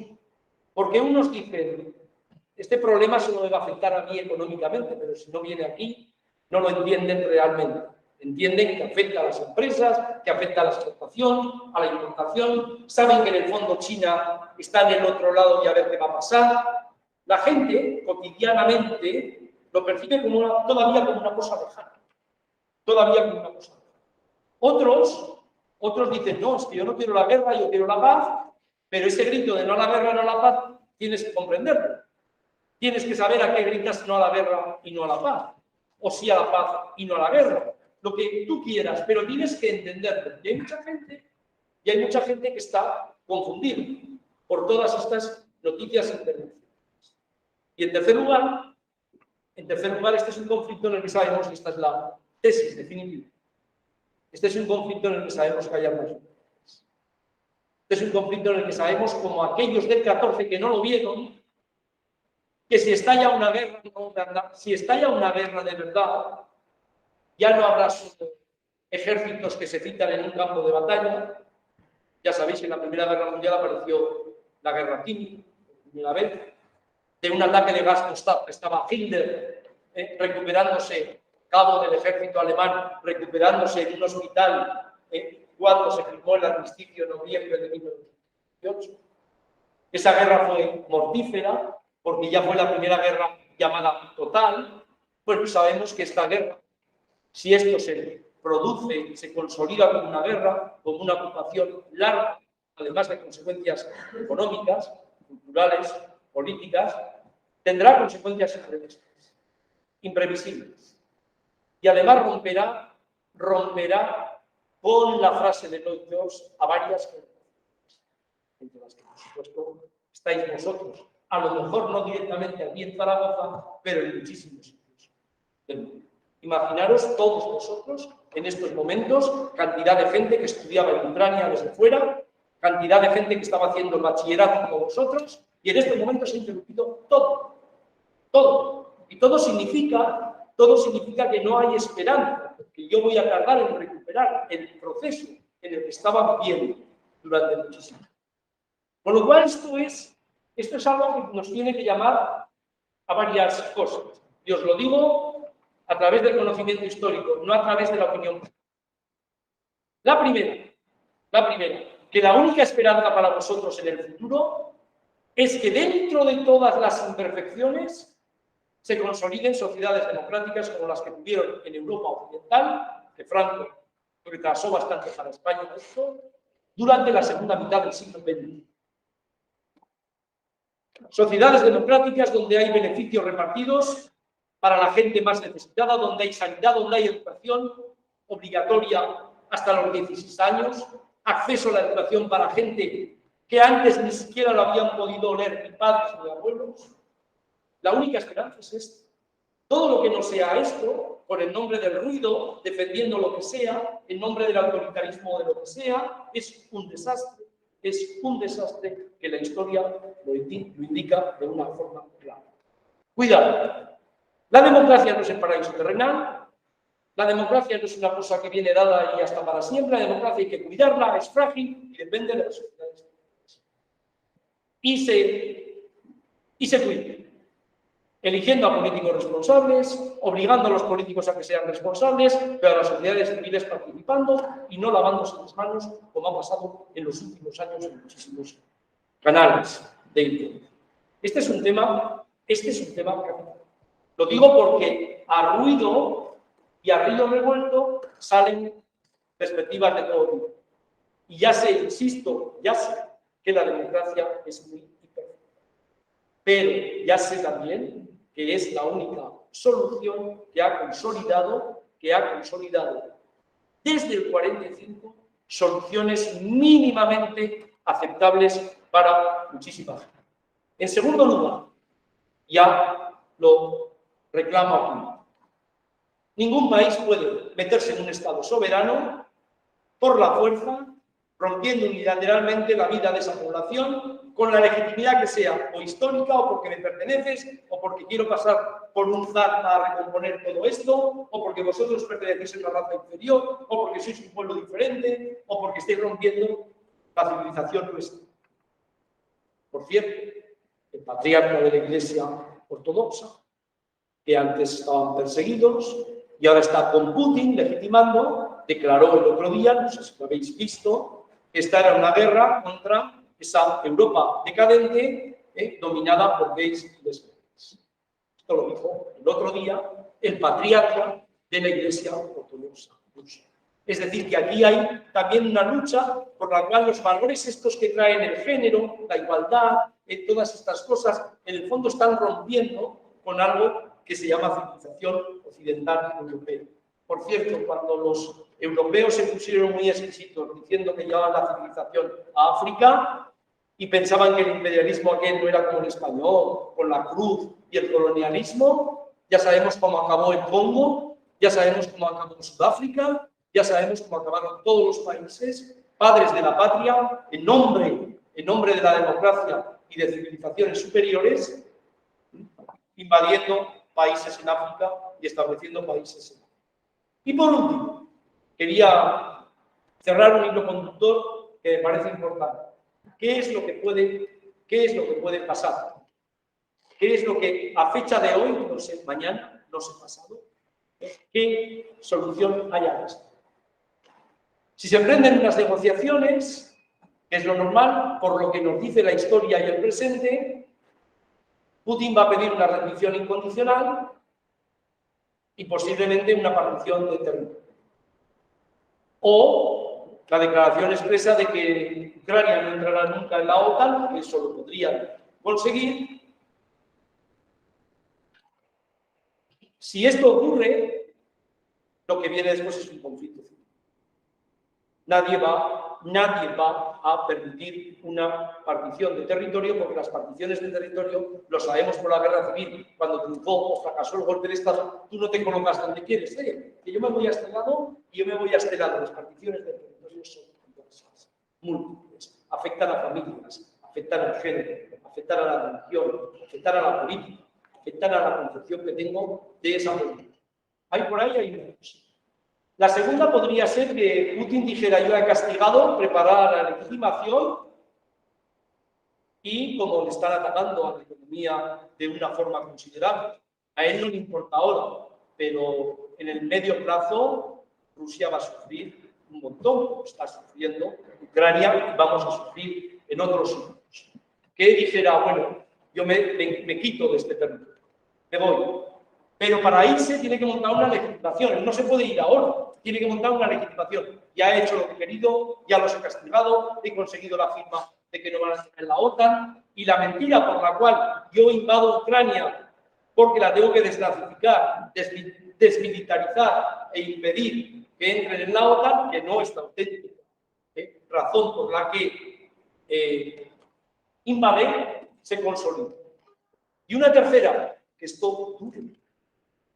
porque unos dicen, este problema solo me va a afectar a mí económicamente, pero si no viene aquí, no lo entienden realmente. Entienden que afecta a las empresas, que afecta a la exportación, a la importación, saben que en el fondo China está en el otro lado y a ver qué va a pasar. La gente, cotidianamente, lo percibe todavía como una cosa lejana. Todavía como una cosa lejana. Otros dicen, no, es que yo no quiero la guerra, yo quiero la paz, pero ese grito de no a la guerra, no a la paz, tienes que comprenderlo. Tienes que saber a qué gritas no a la guerra y no a la paz, o sí a la paz y no a la guerra, lo que tú quieras, pero tienes que entenderlo. Y hay mucha gente que está confundida por todas estas noticias internacionales. Y en tercer lugar, este es un conflicto en el que sabemos, y esta es la tesis definitiva, este es un conflicto en el que sabemos que hay armas nucleares. Este es un conflicto en el que sabemos, como aquellos del 14 que no lo vieron, que si estalla una guerra, de verdad, ya no habrá solo ejércitos que se citan en un campo de batalla. Ya sabéis que en la Primera Guerra Mundial apareció la guerra química, por primera vez, de un ataque de gas costal. Estaba Hitler recuperándose, cabo del ejército alemán, recuperándose en un hospital cuando se firmó el armisticio en noviembre de 1918. Esa guerra fue mortífera, porque ya fue la primera guerra llamada total. Pues sabemos que esta guerra, si esto se produce, se consolida como una guerra, como una ocupación larga, además de consecuencias económicas, culturales, políticas, tendrá consecuencias imprevisibles. Y además romperá con la frase de Lloyd George a varias generaciones, entre las que, por supuesto, estáis vosotros. A lo mejor no directamente aquí en Zaragoza, pero en muchísimos sitios del mundo. Imaginaros todos vosotros, en estos momentos, cantidad de gente que estudiaba en Ucrania desde fuera, cantidad de gente que estaba haciendo el bachillerato como vosotros, y en estos momentos se ha interrumpido todo. Todo. Y todo significa que no hay esperanza, que yo voy a tardar en recuperar el proceso en el que estaba viviendo durante muchísimo tiempo. Con lo cual, esto es algo que nos tiene que llamar a varias cosas. Y os lo digo a través del conocimiento histórico, no a través de la opinión. La primera, que la única esperanza para vosotros en el futuro es que dentro de todas las imperfecciones se consoliden sociedades democráticas como las que tuvieron en Europa Occidental, que Franco retrasó bastante para España esto, durante la segunda mitad del siglo XX. Sociedades democráticas donde hay beneficios repartidos para la gente más necesitada, donde hay sanidad, donde hay educación obligatoria hasta los 16 años, acceso a la educación para gente que antes ni siquiera lo habían podido leer ni padres ni abuelos. La única esperanza es esta. Todo lo que no sea esto, por el nombre del ruido, defendiendo lo que sea, en nombre del autoritarismo de lo que sea, es un desastre. Es un desastre que la historia lo indica de una forma clara. Cuidado. La democracia no es el paraíso terrenal. La democracia no es una cosa que viene dada y hasta para siempre. La democracia hay que cuidarla, es frágil y depende de las sociedades. Y se cuida. Eligiendo a políticos responsables, obligando a los políticos a que sean responsables, pero a las sociedades civiles participando y no lavándose las manos, como ha pasado en los últimos años en muchísimos canales de Internet. Este es un tema capital. Lo digo porque a ruido y a río revuelto salen perspectivas de todo tipo. Y ya sé, insisto, ya sé que la democracia es muy imperfecta. Pero ya sé también que es la única solución que ha consolidado desde el 45 soluciones mínimamente aceptables para muchísima gente. En segundo lugar, ya lo reclama uno. Ningún país puede meterse en un Estado soberano por la fuerza, rompiendo unilateralmente la vida de esa población con la legitimidad que sea, o histórica, o porque me perteneces, o porque quiero pasar por un zar a recomponer todo esto, o porque vosotros pertenecéis a una raza inferior, o porque sois un pueblo diferente, o porque estáis rompiendo la civilización nuestra. Por cierto, el patriarca de la Iglesia ortodoxa, que antes estaban perseguidos y ahora está con Putin legitimando, declaró el otro día, no sé si lo habéis visto, que esta era una guerra contra esa Europa decadente dominada por gays y lesbianas. Esto lo dijo el otro día el patriarca de la Iglesia ortodoxa rusa. Es decir, que aquí hay también una lucha por la cual los valores estos que traen el género, la igualdad, todas estas cosas, en el fondo están rompiendo con algo que se llama civilización occidental europea. Por cierto, cuando los europeos se pusieron muy exquisitos diciendo que llevaban la civilización a África y pensaban que el imperialismo aquel no era como el español, con la cruz y el colonialismo, ya sabemos cómo acabó el Congo, ya sabemos cómo acabó Sudáfrica, ya sabemos cómo acabaron todos los países, padres de la patria, en nombre de la democracia y de civilizaciones superiores, invadiendo países en África y estableciendo países en África. Y por último, quería cerrar un hilo conductor que me parece importante. ¿Qué es lo que puede pasar? ¿Qué es lo que a fecha de hoy, no sé mañana, no sé pasado, qué solución hay a esto? Si se emprenden unas negociaciones, que es lo normal, por lo que nos dice la historia y el presente, Putin va a pedir una rendición incondicional y posiblemente una partición de territorio. O la declaración expresa de que Ucrania no entrará nunca en la OTAN, que eso lo podrían conseguir. Si esto ocurre, lo que viene después es un conflicto civil. Nadie va a permitir una partición de territorio, porque las particiones de territorio, lo sabemos por la guerra civil, cuando triunfó o fracasó el golpe de Estado, tú no te colocas donde quieres, que yo me voy a este lado y yo me voy a este lado. Las particiones de territorio son diversas, múltiples, afectan a familias, afectan al género, afectan a la religión, afectan a la política, afectan a la concepción que tengo de esa política. Hay una cosa. La segunda podría ser que Putin dijera: yo he castigado, preparar la legitimación, y como le están atacando a la economía de una forma considerable, a él no le importa ahora, pero en el medio plazo Rusia va a sufrir un montón, está sufriendo Ucrania y vamos a sufrir en otros sitios. Que dijera: bueno, yo me quito de este territorio. me voy. Pero para irse tiene que montar una legitimación, él no se puede ir ahora, tiene que montar una legitimación. Ya he hecho lo que he querido, ya los he castigado, he conseguido la firma de que no van a estar en la OTAN, y la mentira por la cual yo invado Ucrania porque la tengo que desnazificar, desmilitarizar e impedir que entren en la OTAN, que no es la auténtica razón por la que invadir, se consolida. Y una tercera, que esto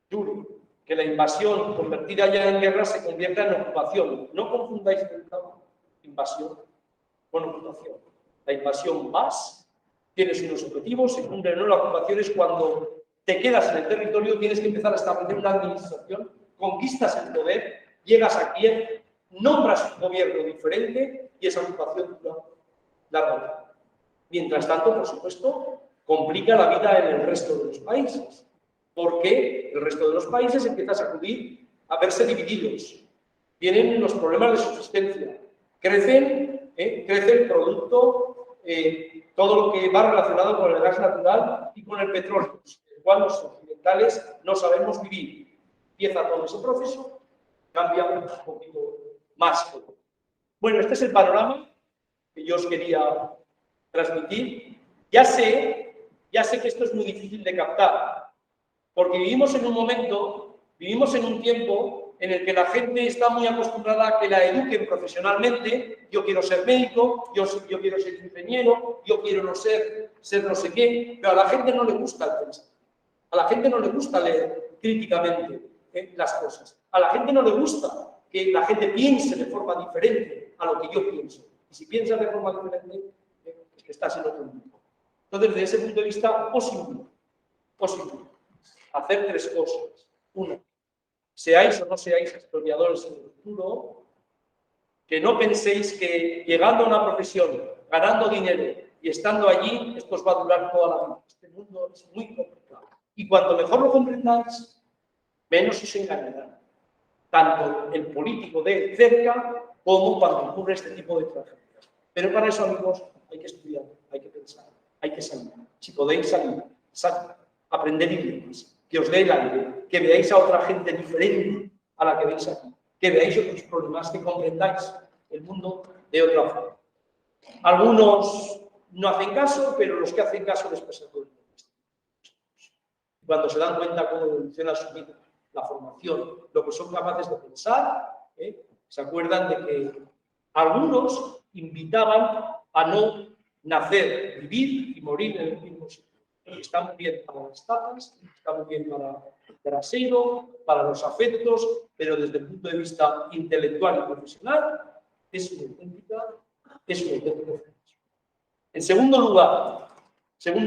dure, que la invasión convertida ya en guerra se convierta en ocupación. No confundáis invasión con ocupación. La invasión vas, tienes unos objetivos, se cumplen o no. La ocupación es cuando te quedas en el territorio, tienes que empezar a establecer una administración, conquistas el poder, llegas a Kiev, nombras un gobierno diferente y esa ocupación dura larga. Mientras tanto, por supuesto, complica la vida en el resto de los países, porque el resto de los países empiezan a sacudir, a verse divididos. Tienen los problemas de subsistencia, crece el producto, todo lo que va relacionado con el gas natural y con el petróleo, el cual los occidentales no sabemos vivir. Empieza todo ese proceso, cambia un poquito más. Bueno, este es el panorama que yo os quería transmitir. Ya sé que esto es muy difícil de captar, porque vivimos en un tiempo en el que la gente está muy acostumbrada a que la eduquen profesionalmente. Yo quiero ser médico, yo quiero ser ingeniero, yo quiero no ser no sé qué, pero a la gente no le gusta el pensar. A la gente no le gusta leer críticamente las cosas. A la gente no le gusta que la gente piense de forma diferente a lo que yo pienso. Y si piensas de forma diferente, es que estás en otro mundo. Entonces, desde ese punto de vista, posible hacer tres cosas. Uno, seáis o no seáis historiadores en el futuro, que no penséis que llegando a una profesión, ganando dinero y estando allí, esto os va a durar toda la vida. Este mundo es muy complicado. Y cuanto mejor lo comprendáis, menos os engañarán. Tanto el político de cerca como cuando ocurre este tipo de tragedias. Pero para eso, amigos, hay que estudiar, hay que pensar, hay que salir. Si podéis salir, aprender idiomas, que os dé el aire, que veáis a otra gente diferente a la que veis aquí, que veáis otros problemas, que comprendáis el mundo de otra forma. Algunos no hacen caso, pero los que hacen caso les pasa todo el mundo. Cuando se dan cuenta cómo evoluciona su vida, la formación, lo que son capaces de pensar, se acuerdan de que algunos invitaban a no nacer, vivir y morir en el mismo sitio. Está muy bien para las tapas, está muy bien para el trasero, para los afectos, pero desde el punto de vista intelectual y profesional es una auténtica fracaso. En segundo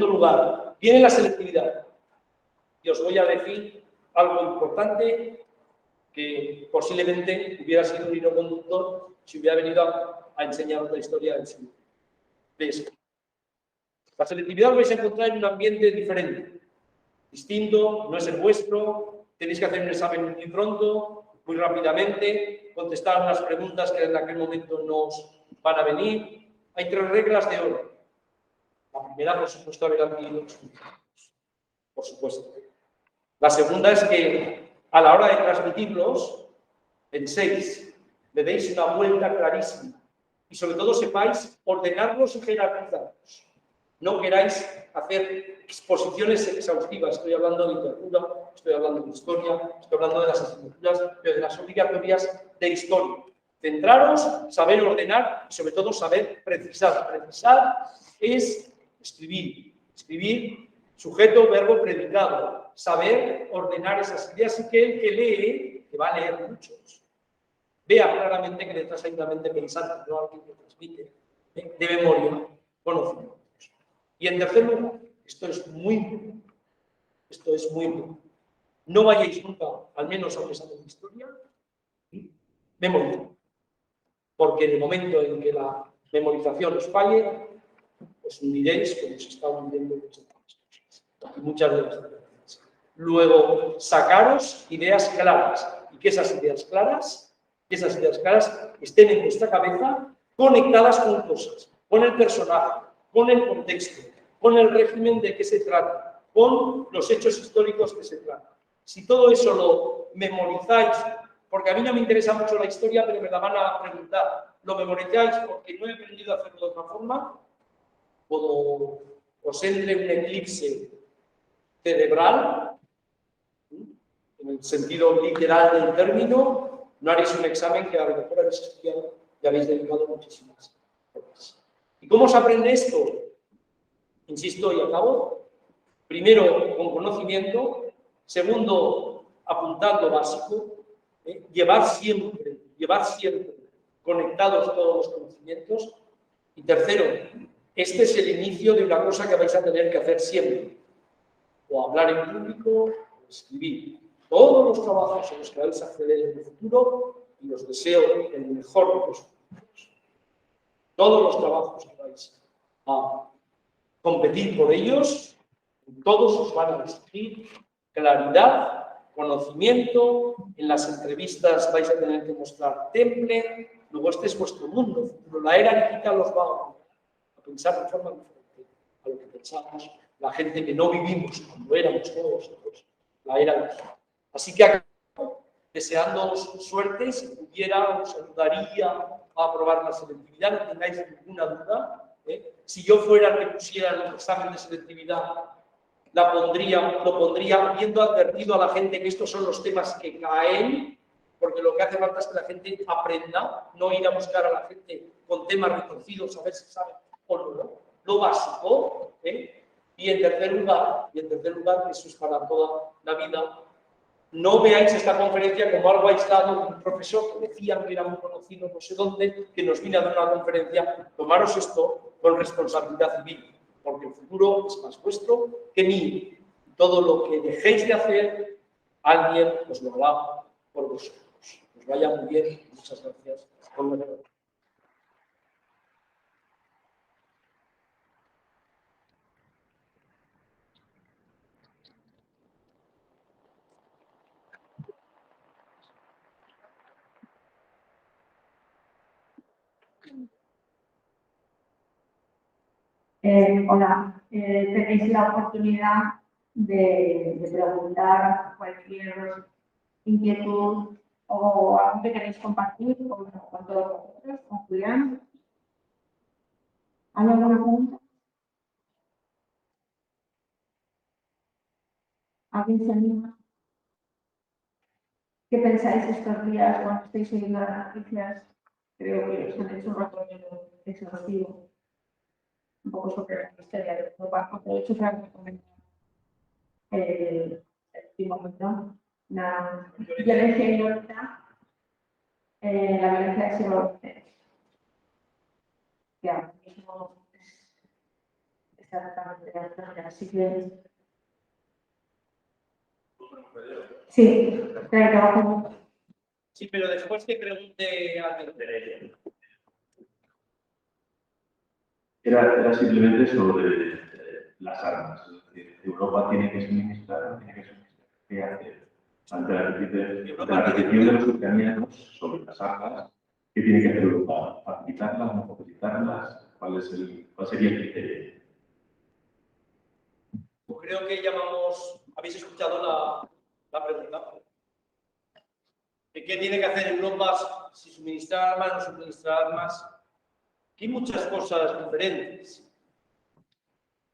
lugar, viene la selectividad. Y os voy a decir algo importante que posiblemente hubiera sido un hilo conductor si hubiera venido a enseñar la historia del siglo. La selectividad lo vais a encontrar en un ambiente diferente, distinto, no es el vuestro, tenéis que hacer un examen muy pronto, muy rápidamente, contestar unas preguntas que en aquel momento nos van a venir. Hay tres reglas de oro. La primera, por supuesto, haber adquirido los conocimientos, por supuesto. La segunda es que a la hora de transmitirlos, penséis, le deis una vuelta clarísima y sobre todo sepáis ordenarlos y jerarquizarlos. No queráis hacer exposiciones exhaustivas. Estoy hablando de literatura, estoy hablando de historia, estoy hablando de las asignaturas, pero de las obligatorias de historia. Centraros, saber ordenar y sobre todo saber precisar. Precisar es escribir sujeto, verbo, predicado. Saber ordenar esas ideas y que el que lee, que va a leer muchos, vea claramente que detrás hay una mente pensante, no alguien que transmite de memoria conocimientos. Y en tercer lugar, esto es muy importante, no vayáis nunca, al menos a un examen de historia, memorizar. Porque en el momento en que la memorización os falle, os hundiréis como se está hundiendo muchas de las veces. Luego, sacaros ideas claras y que esas ideas claras estén en vuestra cabeza conectadas con cosas, con el personaje, con el contexto, con el régimen de qué se trata, con los hechos históricos que se tratan. Si todo eso lo memorizáis, porque a mí no me interesa mucho la historia, pero me la van a preguntar, lo memorizáis porque no he aprendido a hacerlo de otra forma, o os entre un eclipse cerebral, en el sentido literal del término, no haréis un examen que a lo mejor habéis estudiado y habéis dedicado muchísimas horas. ¿Y cómo se aprende esto? Insisto y acabo. Primero, con conocimiento. Segundo, apuntando básico. Llevar siempre conectados todos los conocimientos. Y tercero, este es el inicio de una cosa que vais a tener que hacer siempre. O hablar en público, o escribir. Todos los trabajos a los que vais a acceder en el futuro, y os deseo el mejor de los futuros. Todos los trabajos que vais a competir por ellos, todos os van a exigir claridad, conocimiento, en las entrevistas vais a tener que mostrar temple, luego este es vuestro mundo futuro. La era digital os va a pensar de forma diferente a lo que pensamos la gente que no vivimos cuando éramos todos nosotros, la era digital. Así que acabo deseándoos suerte. Si pudiera, os ayudaría a aprobar la selectividad, no tengáis ninguna duda. Si yo fuera el que pusiera el examen de selectividad, lo pondría habiendo advertido a la gente que estos son los temas que caen, porque lo que hace falta es que la gente aprenda, no ir a buscar a la gente con temas retorcidos a ver si sabe o no. Lo básico. Y en tercer lugar, eso es para toda la vida, no veáis esta conferencia como algo aislado de un profesor que decían que era muy conocido no sé dónde, que nos vino a dar una conferencia. Tomaros esto con responsabilidad civil, porque el futuro es más vuestro que mío. Todo lo que dejéis de hacer, alguien os lo hará por vosotros. Os vaya muy bien. Muchas gracias. Hola, tenéis la oportunidad de preguntar cualquier inquietud o algo que queréis compartir con todos vosotros, con Julián. ¿Hay alguna pregunta? ¿Alguien se anima? ¿Qué pensáis estos días cuando estáis oyendo las noticias? Creo que os han hecho un recorrido exhaustivo, un poco sobre la historia de Europa. Aprovecho para comentar el último momento, la violencia violenta, la violencia de siglo XX, que ahora mismo está totalmente de así que sí, trabajo. Sí, pero después que pregunte a Era simplemente sobre las armas. Es decir, Europa tiene que suministrar, ¿qué hacer ante la petición de los ucranianos sobre las armas? ¿Qué tiene que hacer Europa? ¿Facilitarlas, no facilitarlas? ¿Cuál sería el criterio? Creo que habéis escuchado la pregunta. ¿Qué tiene que hacer Europa? Si suministrar armas, no suministrar armas. Hay muchas cosas diferentes.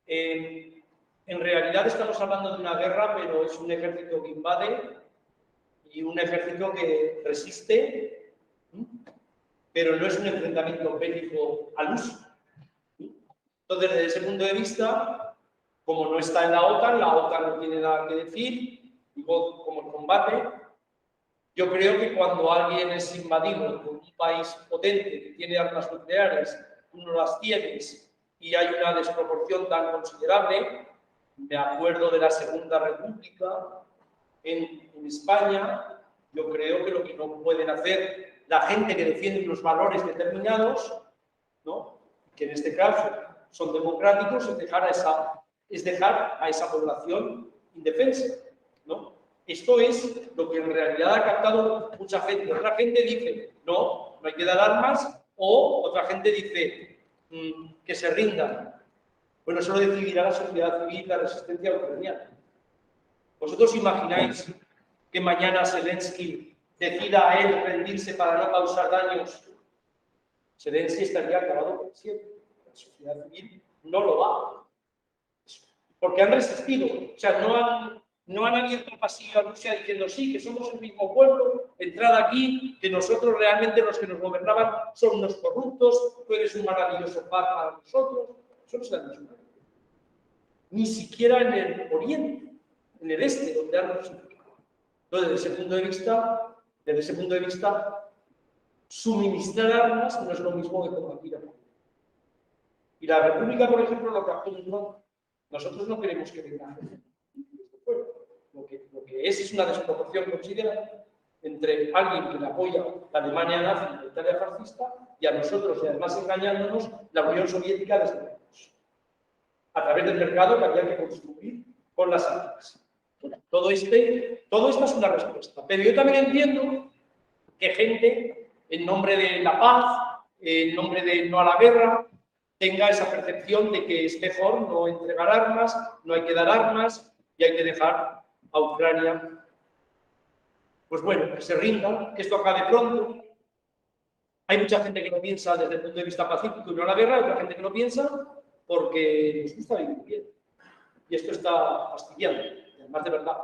En realidad estamos hablando de una guerra, pero es un ejército que invade y un ejército que resiste, pero no es un enfrentamiento bélico al uso. Entonces, desde ese punto de vista, como no está en la OTAN no tiene nada que decir, digo, como el combate. Yo creo que cuando alguien es invadido por un país potente que tiene armas nucleares, tú no las tienes y hay una desproporción tan considerable, me acuerdo de la Segunda República en España, yo creo que lo que no pueden hacer la gente que defiende unos valores determinados, ¿no?, que en este caso son democráticos, es dejar a esa población indefensa, ¿no? Esto es lo que en realidad ha captado mucha gente. Otra gente dice, no hay que dar armas, o otra gente dice que se rindan. Bueno, eso lo decidirá la sociedad civil, la resistencia ucraniana. ¿Vosotros imagináis que mañana Zelensky decida a él rendirse para no causar daños? Zelensky estaría acabado por siempre. La sociedad civil no lo va. Porque han resistido. O sea, no han abierto el pasillo a Rusia diciendo sí, que somos el mismo pueblo, entrad aquí, que nosotros realmente los que nos gobernaban son unos corruptos, tú eres un maravilloso par para nosotros. Eso no se ha dicho. Ni siquiera en el oriente, en el este, donde han resistido. Entonces, desde ese punto de vista, suministrar armas no es lo mismo que combatir armas. Y la República, por ejemplo, lo que apunta, nosotros no queremos que venga gente. Lo que es una desproporción considerable entre alguien que le apoya la Alemania nazi y la Italia fascista y a nosotros, y además engañándonos, la Unión Soviética desde lejos, a través del mercado que había que construir con las armas. Todo esto es una respuesta. Pero yo también entiendo que gente, en nombre de la paz, en nombre de no a la guerra, tenga esa percepción de que es mejor no entregar armas, no hay que dar armas y hay que dejar a Ucrania, pues bueno, que se rinda, que esto acabe pronto. Hay mucha gente que lo piensa desde el punto de vista pacífico y no a la guerra, hay otra gente que lo piensa porque nos gusta vivir bien. Y esto está fastidiando, además de verdad,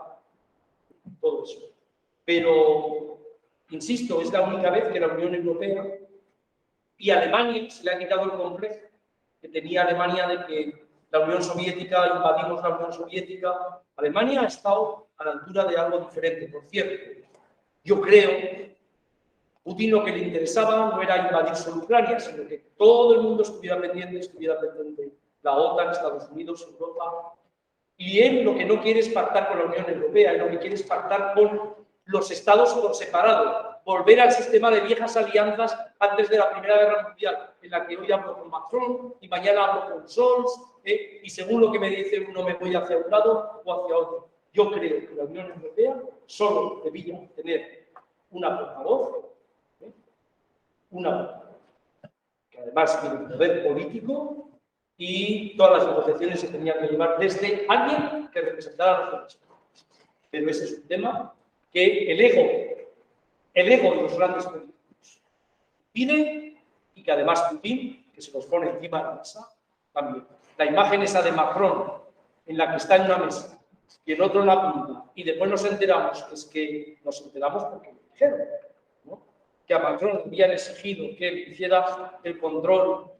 todo eso. Pero, insisto, es la única vez que la Unión Europea y Alemania se le ha quitado el complejo que tenía Alemania de que la Unión Soviética, invadimos la Unión Soviética. Alemania ha estado a la altura de algo diferente, por cierto. Yo creo, Putin lo que le interesaba no era invadir solo Ucrania, sino que todo el mundo estuviera pendiente la OTAN, Estados Unidos, Europa. Y él lo que no quiere es pactar con la Unión Europea, él lo que quiere es pactar con los estados por separado, volver al sistema de viejas alianzas antes de la Primera Guerra Mundial, en la que hoy hablo con Macron y mañana hablo con Scholz, y según lo que me dice uno me voy hacia un lado o hacia otro. Yo creo que la Unión Europea solo debía tener una portavoz, que además tiene poder político, y todas las negociaciones se tenían que llevar desde alguien que representara a los derechos. Pero ese es un tema que el ego de los grandes políticos pide, y que además Putin, que se los pone encima de la mesa, también. La imagen esa de Macron, en la que está en una mesa, y el otro en la pinta, y después nos enteramos porque lo dijeron, ¿no? Que a Macron le habían exigido que hiciera el control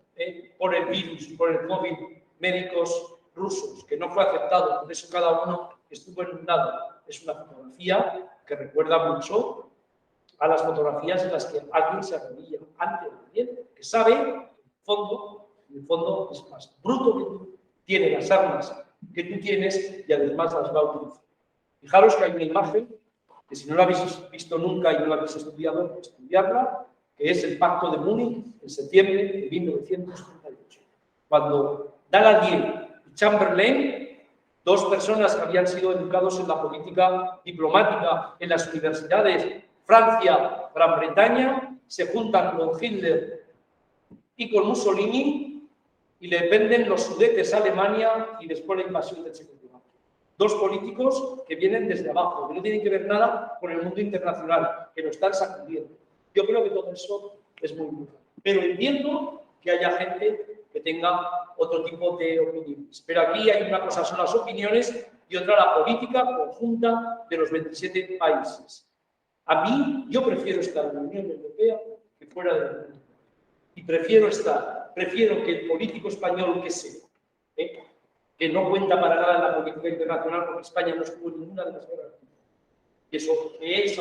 por el virus y por el COVID médicos rusos, que no fue aceptado, por eso cada uno estuvo en un lado. Es una fotografía que recuerda mucho a las fotografías en las que alguien se arrodilla ante alguien que sabe en el fondo es más bruto que tú, tiene las armas que tú tienes y además las va a utilizar. Fijaros que hay una imagen que si no la habéis visto nunca y no la habéis estudiado, estudiarla, que es el Pacto de Múnich en septiembre de 1938. Cuando Daladier y Chamberlain, dos personas que habían sido educados en la política diplomática en las universidades Francia, Gran Bretaña, se juntan con Hitler y con Mussolini y le venden los Sudetes a Alemania y después la invasión de Checoslovaquia. Dos políticos que vienen desde abajo, que no tienen que ver nada con el mundo internacional, que lo están sacudiendo. Yo creo que todo eso es muy importante. Pero entiendo que haya gente que tenga otro tipo de opiniones. Pero aquí hay una cosa, son las opiniones, y otra la política conjunta de los 27 países. A mí, yo prefiero estar en la Unión Europea que fuera de la Unión Europea. Y prefiero que el político español que sea, que no cuenta para nada en la política internacional porque España no estuvo en ninguna de las guerras. Y eso es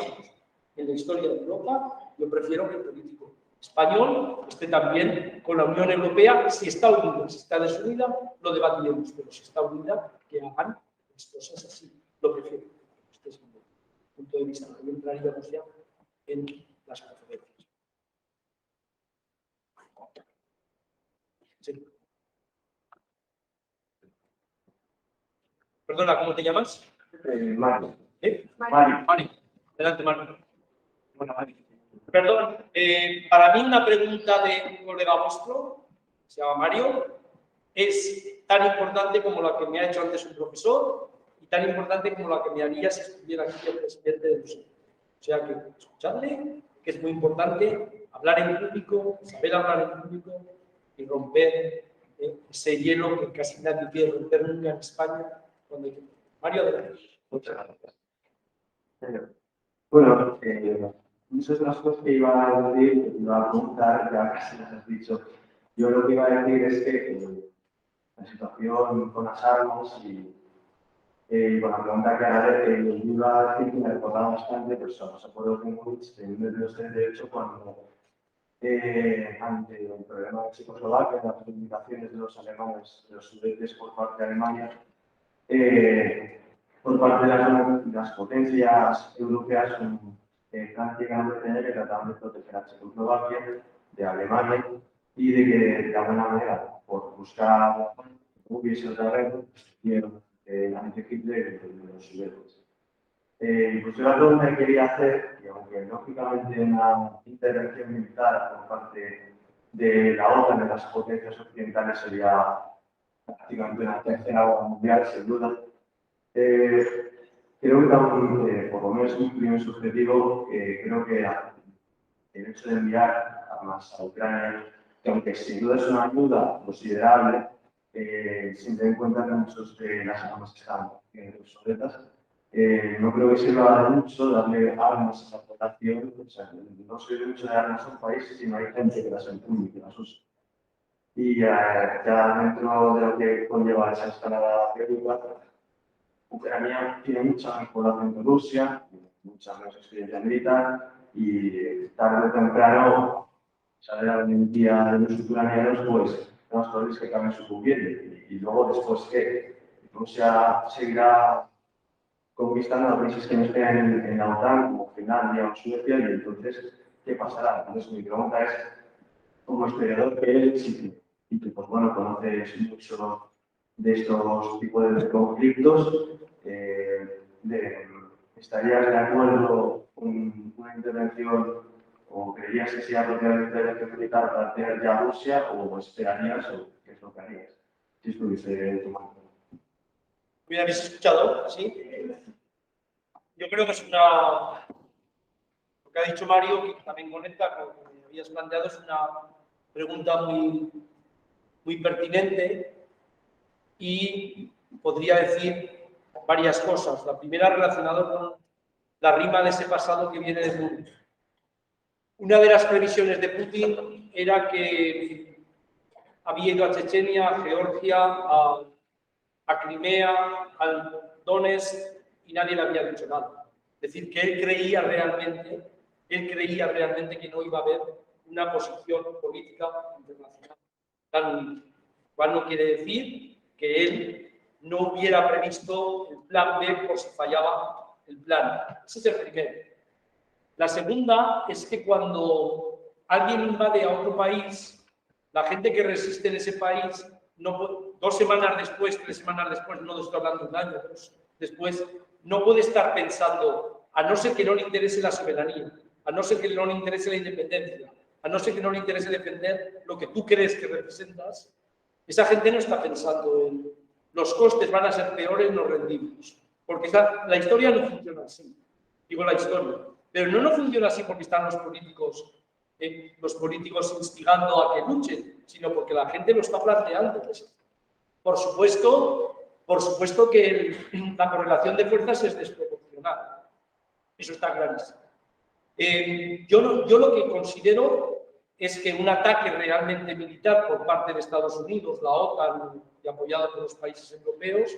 en la historia de Europa, yo prefiero que el político español esté también con la Unión Europea. Si está unida, si está desunida, lo debatiremos, pero si está unida, que hagan las cosas así. Lo prefiero. Este es mi punto de vista. Yo entraríamos ya en las conferencias. Sí. Perdona, ¿cómo te llamas? Mario. Mario. Adelante, Mario. Bueno, Mario. Perdón, para mí una pregunta de un colega vuestro, se llama Mario. es tan importante como la que me ha hecho antes un profesor y tan importante como la que me haría si estuviera aquí el presidente del museo. O sea que escuchadle, que es muy importante hablar en público, saber hablar en público y romper ese hielo que casi nadie quiere romper nunca en España. Cuando hay... Mario, adelante. Muchas gracias. Bueno, muchas de las cosas que iba a decir, que iba a preguntar, ya casi las has dicho. Yo lo que iba a decir es que la situación con las armas y con la pregunta que haré, yo iba a decir que me recordaba bastante pues, a los acuerdos de Múnich de 1938 cuando ante el problema de Checoslovaquia, las reivindicaciones de los alemanes, de los sudetes por parte de Alemania, por parte de las potencias europeas, Francia y Gran Bretaña que trataban de proteger a Checoslovaquia, de Alemania, y de que de alguna manera, por buscar hubiese otra vez, hicieron ante Hitler de los sudetes. Pues la pregunta que quería hacer, y aunque lógicamente una intervención militar por parte de la OTAN, de las potencias occidentales, sería prácticamente una tercera guerra mundial, sin duda, creo que también, por lo menos en mi primer subjetivo, creo que el hecho de enviar armas a Ucrania, que aunque sin duda es una ayuda considerable, sin tener en cuenta que muchos de las armas están obsoletas, no creo que sirva de mucho darle armas a la población. O sea, no sirve mucho de armas a un país si no hay gente que las entiende y que las usa. Y ya dentro de lo que conlleva esa escalada bélica, Ucrania tiene mucha más población que Rusia, mucha menos experiencia militar y tarde o temprano sale la valentía de los ucranianos, pues los probable que acaben sucumbiendo. Y luego después que Rusia seguirá conquistando a países que no estén en la OTAN, como Finlandia o Suecia, y entonces, ¿qué pasará? Entonces mi pregunta es, como historiador que eres y que pues bueno, conoces mucho de estos tipos de conflictos, ¿estarías de acuerdo con una intervención o creerías que sea apropiadamente la intervención militar para tener ya a Rusia o esperarías o qué es lo que harías si estuviese en tu mano? ¿Me habéis escuchado? ¿Sí? Yo creo que es una... Lo que ha dicho Mario, que también conecta con lo que me habías planteado, es una pregunta muy pertinente y podría decir varias cosas. La primera relacionada con la rima de ese pasado que viene de Putin. Una de las previsiones de Putin era que había ido a Chechenia, a Georgia, a Crimea, al Donetsk y nadie le había dicho nada. Es decir, que él creía realmente que no iba a haber una posición política internacional tan unida. Cual no quiere decir que él no hubiera previsto el plan B por si fallaba el plan. Ese es el primero. La segunda es que cuando alguien invade a otro país, la gente que resiste en ese país, no, 2 semanas después, 3 semanas después, no estoy hablando de un año, después, no puede estar pensando, a no ser que no le interese la soberanía, a no ser que no le interese la independencia, a no ser que no le interese defender lo que tú crees que representas, esa gente no está pensando en los costes van a ser peores, no rendibles. Porque la historia no funciona así. Digo la historia. Pero no funciona así porque están los políticos instigando a que luchen, sino porque la gente lo está planteando. Por supuesto que la correlación de fuerzas es desproporcional. Eso está clarísimo. Yo lo que considero es que un ataque realmente militar por parte de Estados Unidos, la OTAN y apoyado por los países europeos,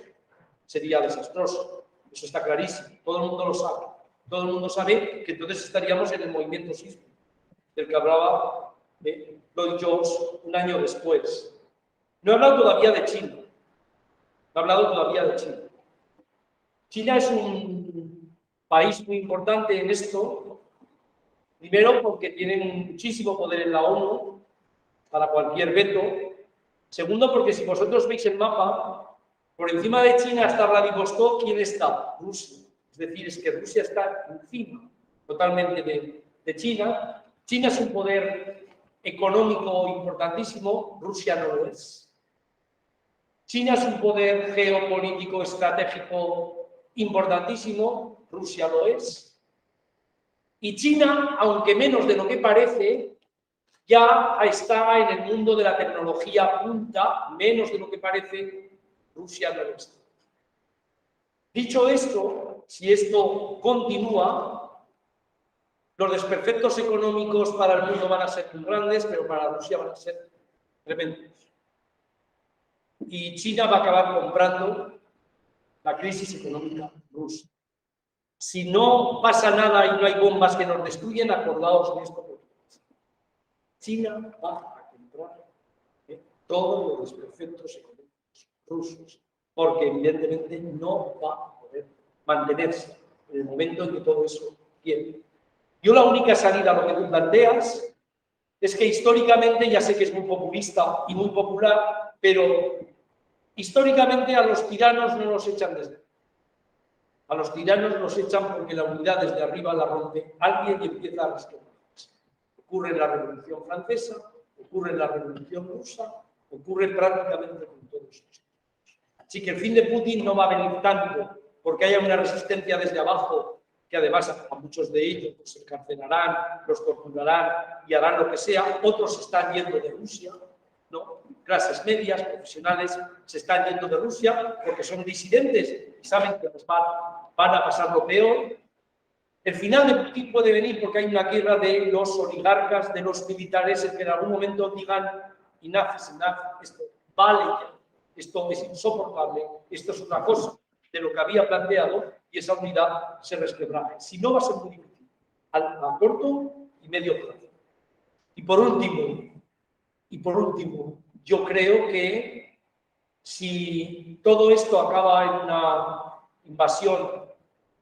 sería desastroso. Eso está clarísimo. Todo el mundo lo sabe. Todo el mundo sabe que entonces estaríamos en el movimiento sísmico, del que hablaba Lloyd George un año después. No he hablado todavía de China. No he hablado todavía de China. China es un país muy importante en esto. Primero, porque tienen muchísimo poder en la ONU para cualquier veto. Segundo, porque si vosotros veis el mapa, por encima de China está Vladivostok, ¿quién está? Rusia. Es decir, es que Rusia está encima totalmente de China. China es un poder económico importantísimo, Rusia no lo es. China es un poder geopolítico estratégico importantísimo, Rusia lo es. Y China, aunque menos de lo que parece, ya está en el mundo de la tecnología punta, menos de lo que parece, Rusia no lo está. Dicho esto, si esto continúa, los desperfectos económicos para el mundo van a ser muy grandes, pero para Rusia van a ser tremendos. Y China va a acabar comprando la crisis económica rusa. Si no pasa nada y no hay bombas que nos destruyen, acordaos de esto. China va a comprar todos los desperfectos económicos rusos, porque evidentemente no va a poder mantenerse en el momento en que todo eso quiere. Yo la única salida a lo que tú planteas es que históricamente, ya sé que es muy populista y muy popular, pero históricamente a los tiranos no los echan desde arriba. A los tiranos los echan porque la unidad desde arriba la rompe alguien y empieza a restaurar. Ocurre en la Revolución Francesa, ocurre en la Revolución Rusa, ocurre prácticamente con todos estos. Así que el fin de Putin no va a venir tanto porque haya una resistencia desde abajo, que además a muchos de ellos pues, se encarcelarán, los torturarán y harán lo que sea. Otros están yendo de Rusia, ¿no? Clases medias, profesionales, se están yendo de Rusia porque son disidentes y saben que les van a pasar lo peor. El final de Putin puede venir porque hay una guerra de los oligarcas, de los militares, en que en algún momento digan enough is enough, esto vale ya, esto es insoportable, esto es una cosa de lo que había planteado y esa unidad se resquebraja. Si no, va a ser muy difícil, a corto y medio plazo. Y por último, yo creo que si todo esto acaba en una invasión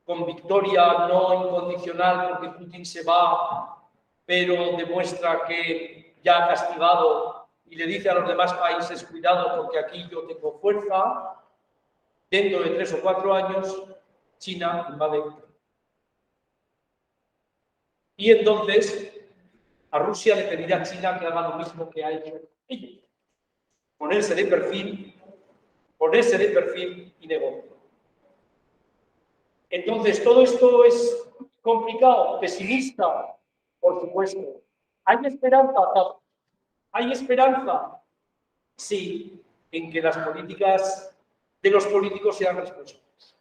con victoria no incondicional porque Putin se va, pero demuestra que ya ha castigado y le dice a los demás países, cuidado porque aquí yo tengo fuerza, dentro de 3 o 4 años, China invade Ucrania. Y entonces a Rusia le pedirá a China que haga lo mismo que ha hecho ella. Ponerse de perfil y negociar. Entonces, todo esto es complicado, pesimista, por supuesto. ¿Hay esperanza? ¿Hay esperanza? Sí, en que las políticas de los políticos sean responsables.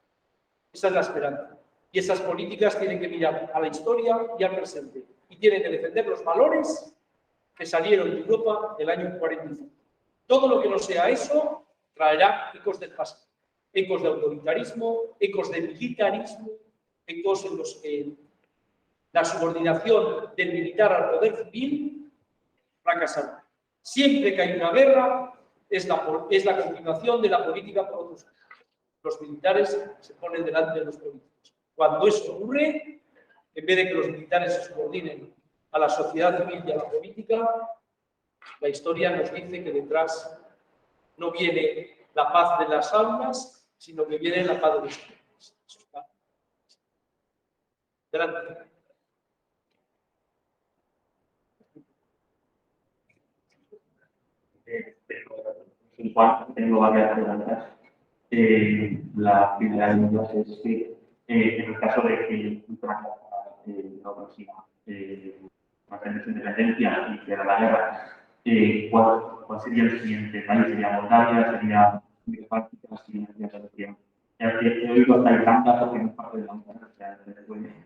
Esa es la esperanza. Y esas políticas tienen que mirar a la historia y al presente. Y tienen que defender los valores que salieron de Europa del año 45. Todo lo que no sea eso traerá ecos del pasado. Ecos de autoritarismo, ecos de militarismo, ecos en los que la subordinación del militar al poder civil fracasará. Siempre que hay una guerra, es la continuación de la política por otros. Los militares se ponen delante de los políticos. Cuando eso ocurre, en vez de que los militares se subordinen a la sociedad civil y a la política, la historia nos dice que detrás no viene la paz de las almas, sino que viene la paz de los cuerpos. Adelante. Tengo varias preguntas. La primera de ellas es que en el caso de que Ucrania no consiga mantener su independencia y quiera la guerra, ¿cuál sería el siguiente país? ¿Sería Moldavia? ¿Sería Báltica? ¿Sería Serbia? He oído hasta Irlanda porque no es parte de la Unión.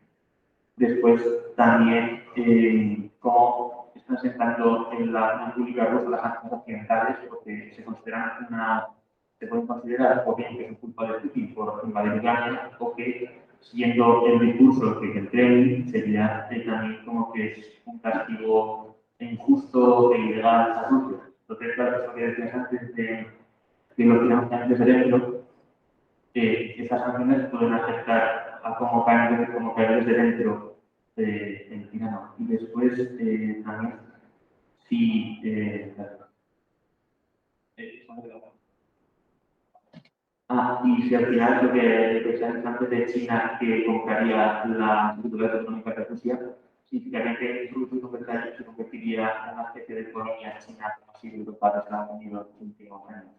Después también cómo están sentando en la República Rusa las sanciones occidentales, porque se pueden considerar o bien que es culpa de Putin por invadir Ucrania, o que siguiendo el discurso que el Kremlin sería también como que es un castigo injusto e ilegal a Rusia. Entonces, claro, eso que decías antes de que los financiamientos de cerebro, esas sanciones pueden afectar a cómo caer desde dentro del tirano. Y después también, si y si al final lo que decías antes de China que compraría la cultura económica de Rusia, significaría que Rusia se convertiría en una especie de colonia china como ha sido Europa de Estados Unidos en los últimos años,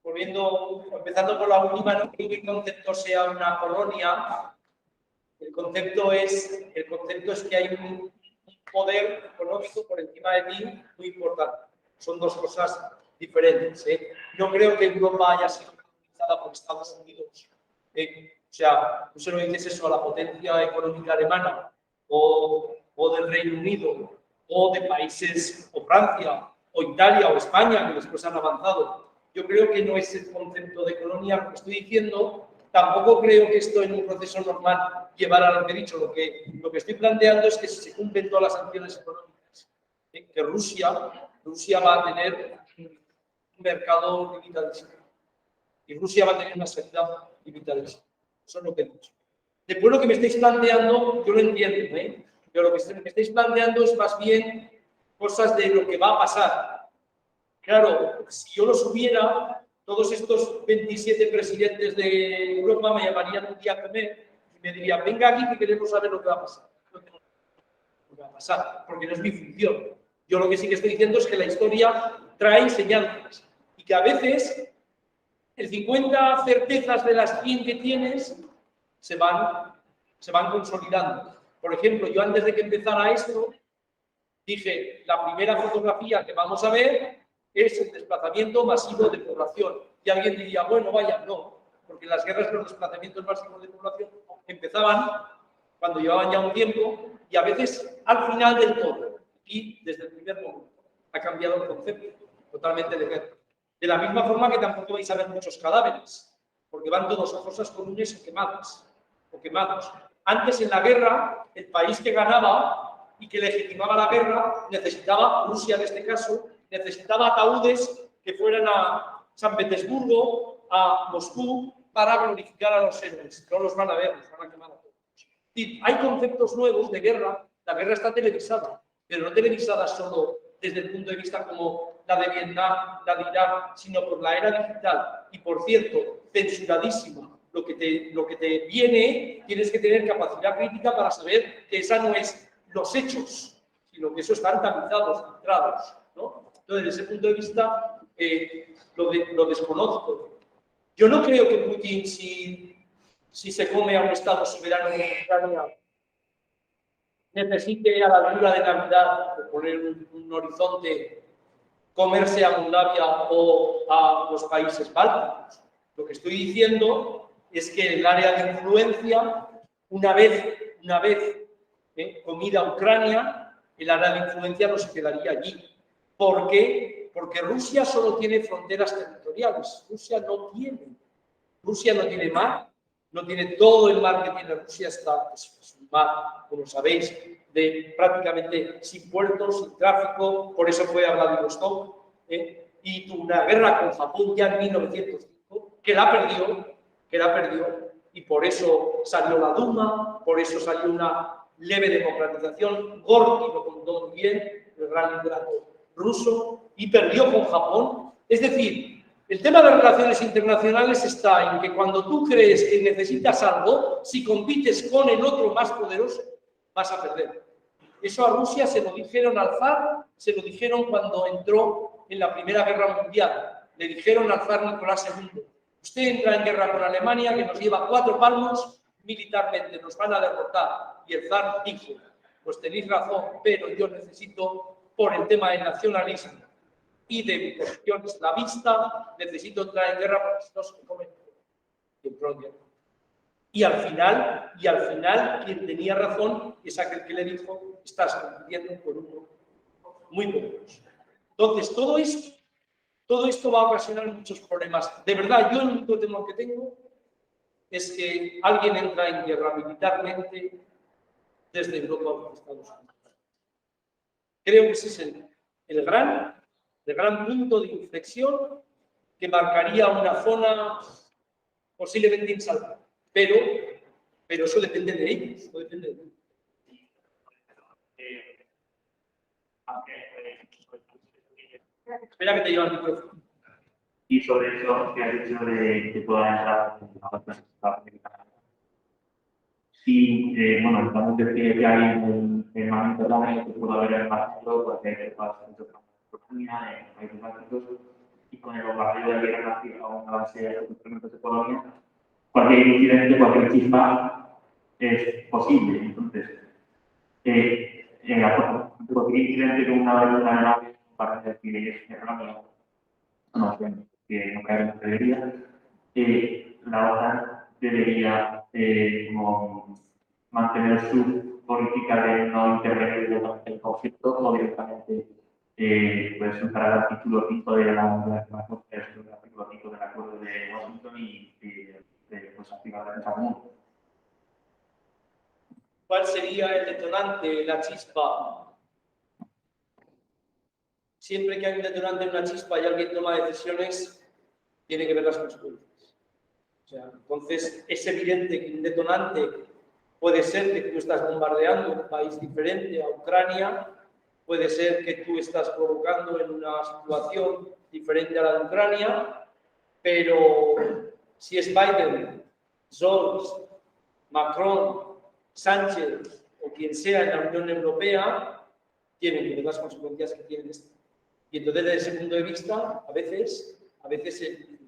empezando por la última, no creo que el concepto sea una colonia. El concepto es que hay un poder económico por encima de ti muy importante. Son dos cosas diferentes. No creo que Europa haya sido colonizada por Estados Unidos. O sea, tú se lo dices eso a la potencia económica alemana o del Reino Unido o de países o Francia o Italia o España que después han avanzado. Yo creo que no es el concepto de colonia lo que estoy diciendo. Tampoco creo que esto en un proceso normal llevara a lo que he dicho. Lo que estoy planteando es que si se cumplen todas las sanciones económicas, que Rusia va a tener un mercado limitadísimo. Y Rusia va a tener una salida limitadísima. Eso es lo que he dicho. Después lo que me estáis planteando, yo lo entiendo, pero lo que me estáis planteando es más bien cosas de lo que va a pasar. Claro, si yo lo supiera, todos estos 27 presidentes de Europa me llamarían un día a comer y me dirían, venga aquí que queremos saber lo que va a pasar. No tengo lo que va a pasar, porque no es mi función. Yo lo que sí que estoy diciendo es que la historia trae enseñanzas y que a veces el 50 certezas de las 100 que tienes se van consolidando. Por ejemplo, yo antes de que empezara esto, dije, la primera fotografía que vamos a ver es el desplazamiento masivo de población. Y alguien diría, bueno, vaya, no, porque las guerras de los desplazamientos masivos de población empezaban cuando llevaban ya un tiempo y a veces al final del todo. Y desde el primer momento ha cambiado el concepto totalmente de guerra. De la misma forma que tampoco vais a ver muchos cadáveres, porque van todos a fosas comunes o quemados. Antes en la guerra, el país que ganaba y que legitimaba la guerra necesitaba, Rusia en este caso, necesitaba ataúdes que fueran a San Petersburgo, a Moscú, para glorificar a los héroes. No los van a ver, los van a quemar a todos. Y hay conceptos nuevos de guerra. La guerra está televisada, pero no televisada solo desde el punto de vista como la de Vietnam, la de Irak, sino por la era digital. Y por cierto, censuradísima. Lo que te viene, tienes que tener capacidad crítica para saber que esa no es los hechos, sino que eso están tamizados, filtrados, ¿no? Entonces, desde ese punto de vista, lo desconozco. Yo no creo que Putin, si se come a un Estado soberano como Ucrania, necesite a la altura de Navidad, por poner un horizonte, comerse a Moldavia o a los países bálticos. Lo que estoy diciendo es que el área de influencia, una vez comida Ucrania, el área de influencia no se quedaría allí. ¿Por qué? Porque Rusia solo tiene fronteras territoriales. Rusia no tiene mar, no tiene todo el mar que tiene Rusia, es un mar, como sabéis, de prácticamente sin puertos, sin tráfico, por eso fue a Vladivostok, y tuvo una guerra con Japón ya en 1905, que la perdió, y por eso salió la Duma, por eso salió una leve democratización. Gorky lo contó muy bien, el gran literato ruso, y perdió con Japón. Es decir, el tema de relaciones internacionales está en que cuando tú crees que necesitas algo, si compites con el otro más poderoso, vas a perder. Eso a Rusia se lo dijeron al zar, se lo dijeron cuando entró en la Primera Guerra Mundial. Le dijeron al zar Nicolás II, usted entra en guerra con Alemania, que nos lleva 4 palmos militarmente, nos van a derrotar. Y el zar dijo, pues tenéis razón, pero yo necesito, por el tema del nacionalismo y de mi posición eslavista, necesito entrar en guerra porque si no se me comen. Y entró en guerra. Y al final, quien tenía razón es aquel que le dijo, estás compitiendo por uno muy poderoso. Entonces, todo esto va a ocasionar muchos problemas. De verdad, yo el único temor que tengo es que alguien entra en guerra militarmente desde Europa o desde Estados Unidos. Creo que ese es el gran punto de inflexión que marcaría una zona posiblemente insalvable. Pero eso depende de ellos, no depende de mí. Espera que te lleva el micrófono. Y sobre eso que has dicho de que pueda entrar en la otra estación. Sí, bueno, estamos diciendo que hay un momento también que puede haber en México, porque hay que pasar mucho en Ucrania, en países básicos. y con el bombardeo de guerra nazi a una base de elementos de Polonia, cualquier incidente, cualquier chispa es posible. Entonces, cualquier incidente con una nave para decir que no cae en la teoría, la OTAN debería como mantener su política de no intervenir directamente en el conflicto o directamente pues entrar al artículo 5 del acuerdo de Washington y pues activar la defensa común. ¿Cuál sería el detonante, la chispa? Siempre que hay un detonante, una chispa y alguien toma decisiones, tiene que ver las consecuencias. O sea, entonces, es evidente que un detonante puede ser que tú estás bombardeando un país diferente a Ucrania, puede ser que tú estás provocando en una situación diferente a la de Ucrania, pero si es Biden, Scholz, Macron, Sánchez o quien sea en la Unión Europea, tienen que ver las consecuencias que tienen esto. Y entonces, desde ese punto de vista, a veces el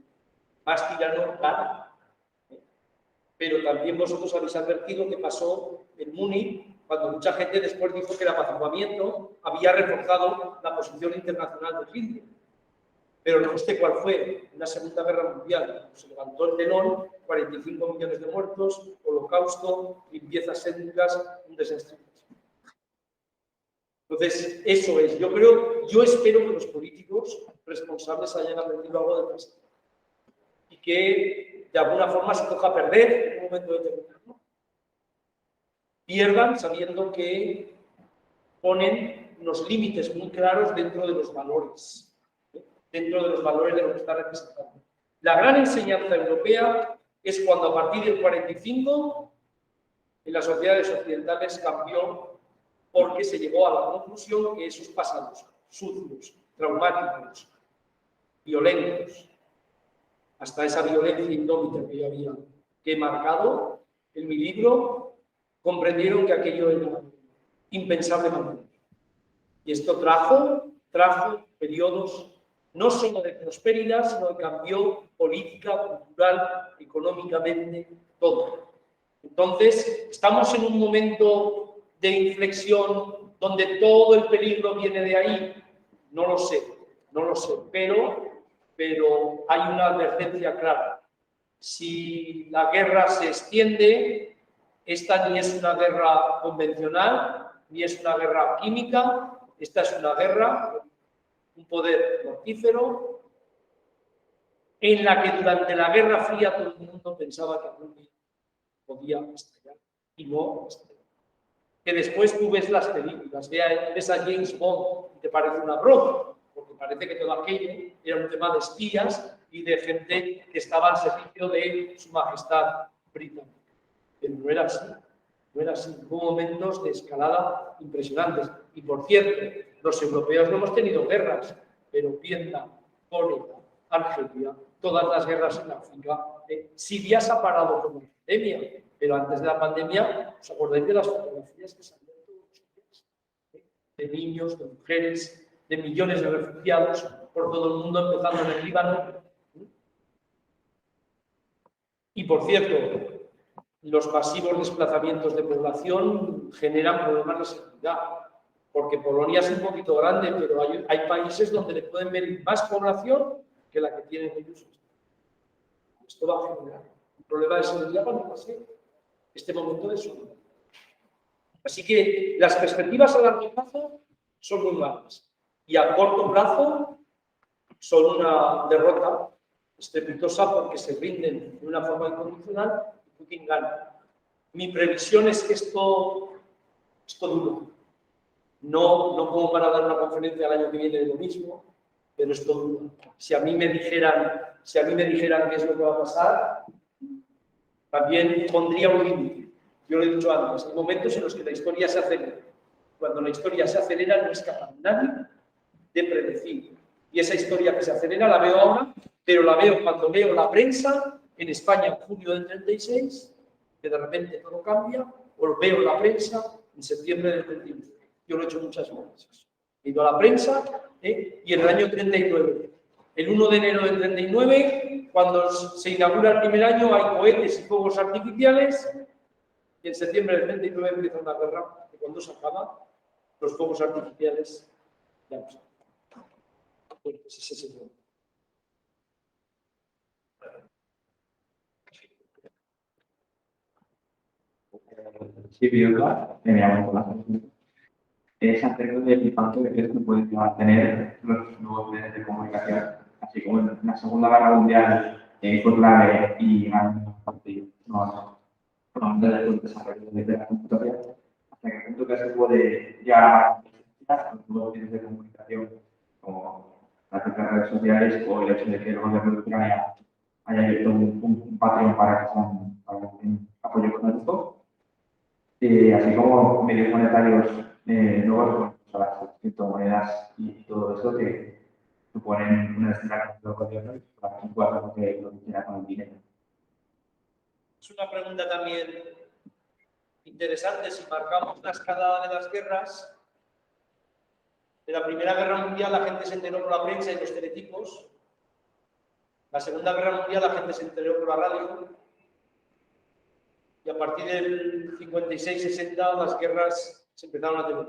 más tirano gana. Pero también vosotros habéis advertido que pasó en Múnich, cuando mucha gente después dijo que el apaciguamiento había reforzado la posición internacional de Hitler. Pero no sé cuál fue, en la Segunda Guerra Mundial. Se levantó el telón, 45 millones de muertos, holocausto, limpiezas étnicas, un desastre. Entonces, eso es. Yo espero que los políticos responsables hayan aprendido algo del pasado y que de alguna forma se toca perder en un momento determinado. Pierdan sabiendo que ponen unos límites muy claros dentro de los valores, dentro de los valores de lo que está representando. La gran enseñanza europea es cuando a partir del 45 en las sociedades occidentales cambió porque se llegó a la conclusión que esos pasados sucios, traumáticos, violentos, hasta esa violencia indómita que yo había marcado en mi libro, comprendieron que aquello era impensable mantener. Y esto trajo periodos no solo de prosperidad, sino que cambió política, cultural, económicamente, todo. Entonces, estamos en un momento de inflexión donde todo el peligro viene de ahí. No lo sé, pero hay una advertencia clara. Si la guerra se extiende, esta ni es una guerra convencional, ni es una guerra química, esta es una guerra, un poder mortífero, en la que durante la Guerra Fría todo el mundo pensaba que algún día podía estallar, y no estallar. Que después tú ves las películas, ves a James Bond y te parece una broma, porque parece que todo aquello era un tema de espías y de gente que estaba al servicio de su majestad británica. Pero no era así, no era así. Hubo momentos de escalada impresionantes. Y por cierto, los europeos no hemos tenido guerras, pero Vietnam, Corea, Argelia, todas las guerras en África. Siria se ha parado con la pandemia, pero antes de la pandemia, ¿os acordáis de las fotografías que salían todos los días? De niños, de mujeres, de millones de refugiados por todo el mundo, empezando en el Líbano. Y por cierto, los masivos desplazamientos de población generan problemas de seguridad, porque Polonia es un poquito grande, pero hay países donde le pueden venir más población que la que tienen ellos. Esto va a generar un problema de seguridad cuando pase este momento de soledad. Así que las perspectivas a largo plazo son muy malas y a corto plazo son una derrota estrepitosa porque se rinden de una forma incondicional y Putin gana. Mi previsión es que esto duro. No como para dar una conferencia el año que viene de lo mismo, pero esto duro. Si a mí me dijeran qué es lo que va a pasar, también pondría un límite. Yo lo he dicho antes, hay momentos en los que la historia se acelera. Cuando la historia se acelera no es capaz nadie de predecir. Y esa historia que se acelera la veo ahora, pero la veo cuando leo la prensa en España en junio del 36, que de repente todo cambia, o veo la prensa en septiembre del 31. Yo lo he hecho muchas veces. He ido a la prensa y en el año 39 El 1 de enero del 39, cuando se inaugura el primer año, hay cohetes y fuegos artificiales. Y en septiembre del 39 empieza una guerra, que cuando se acaba, los fuegos artificiales ya no se acaban. Bueno, pues ese es el momento. Sí, Biolga, tenía Nicolás. Es acerca del impacto que crees que pueden llegar a tener los nuevos medios de comunicación, así como en la Segunda Guerra Mundial fue clave y han probablemente el desarrollo de la computadora, hasta que el punto que se puede ya los nuevos medios de comunicación, como las propias redes sociales o el hecho de que el gobierno de Ucrania haya abierto un Patreon para que sean apoyo económico. Así como medios monetarios nuevos, como las criptomonedas y todo eso que suponen una estrategia del gobierno para que pueda hacer lo que quiera con el dinero. Es una pregunta también interesante. Si marcamos la escalada de las guerras, de la Primera Guerra Mundial la gente se enteró por la prensa y los teletipos. La Segunda Guerra Mundial la gente se enteró por la radio. Y a partir del 56-60 las guerras se empezaron a tener.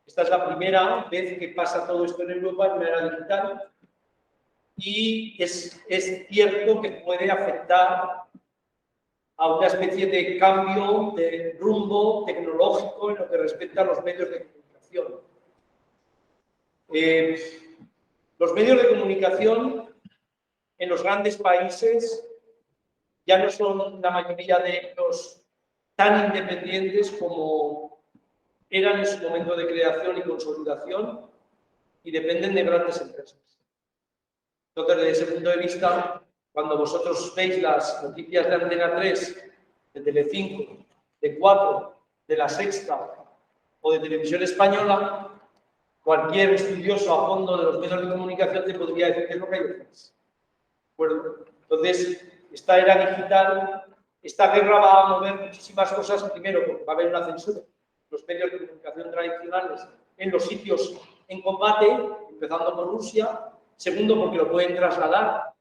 Esta es la primera vez que pasa todo esto en Europa de manera digital. Y es cierto que puede afectar a una especie de cambio de rumbo tecnológico en lo que respecta a los medios de comunicación. Los medios de comunicación en los grandes países ya no son la mayoría de ellos tan independientes como eran en su momento de creación y consolidación y dependen de grandes empresas. Entonces, desde ese punto de vista, cuando vosotros veis las noticias de Antena 3, de Telecinco, de 4, de La Sexta o de Televisión Española, cualquier estudioso a fondo de los medios de comunicación te podría decir qué es lo que hay detrás. ¿De entonces, esta era digital, esta guerra va a mover muchísimas cosas. Primero, porque va a haber una censura. Los medios de comunicación tradicionales en los sitios en combate, empezando por Rusia. Segundo, porque lo pueden trasladar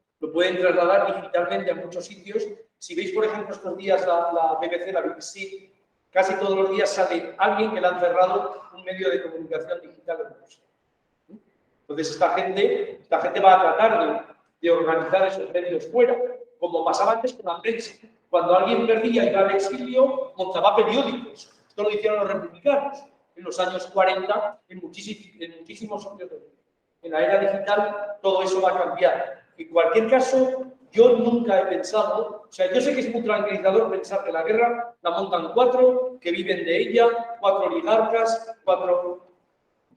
digitalmente a muchos sitios. Si veis, por ejemplo, estos días la BBC, la BBC, casi todos los días sale alguien que le han cerrado un medio de comunicación digital en Rusia. Entonces, esta gente va a tratar de organizar esos medios fuera, como pasaba antes con la prensa. Cuando alguien perdía y iba al exilio, montaba periódicos. Esto lo hicieron los republicanos en los años 40 en muchísimos sitios del mundo. En la era digital todo eso va a cambiar. En cualquier caso, yo nunca he pensado, o sea, yo sé que es muy tranquilizador pensar que la guerra la montan 4, que viven de ella, 4 oligarcas, 4...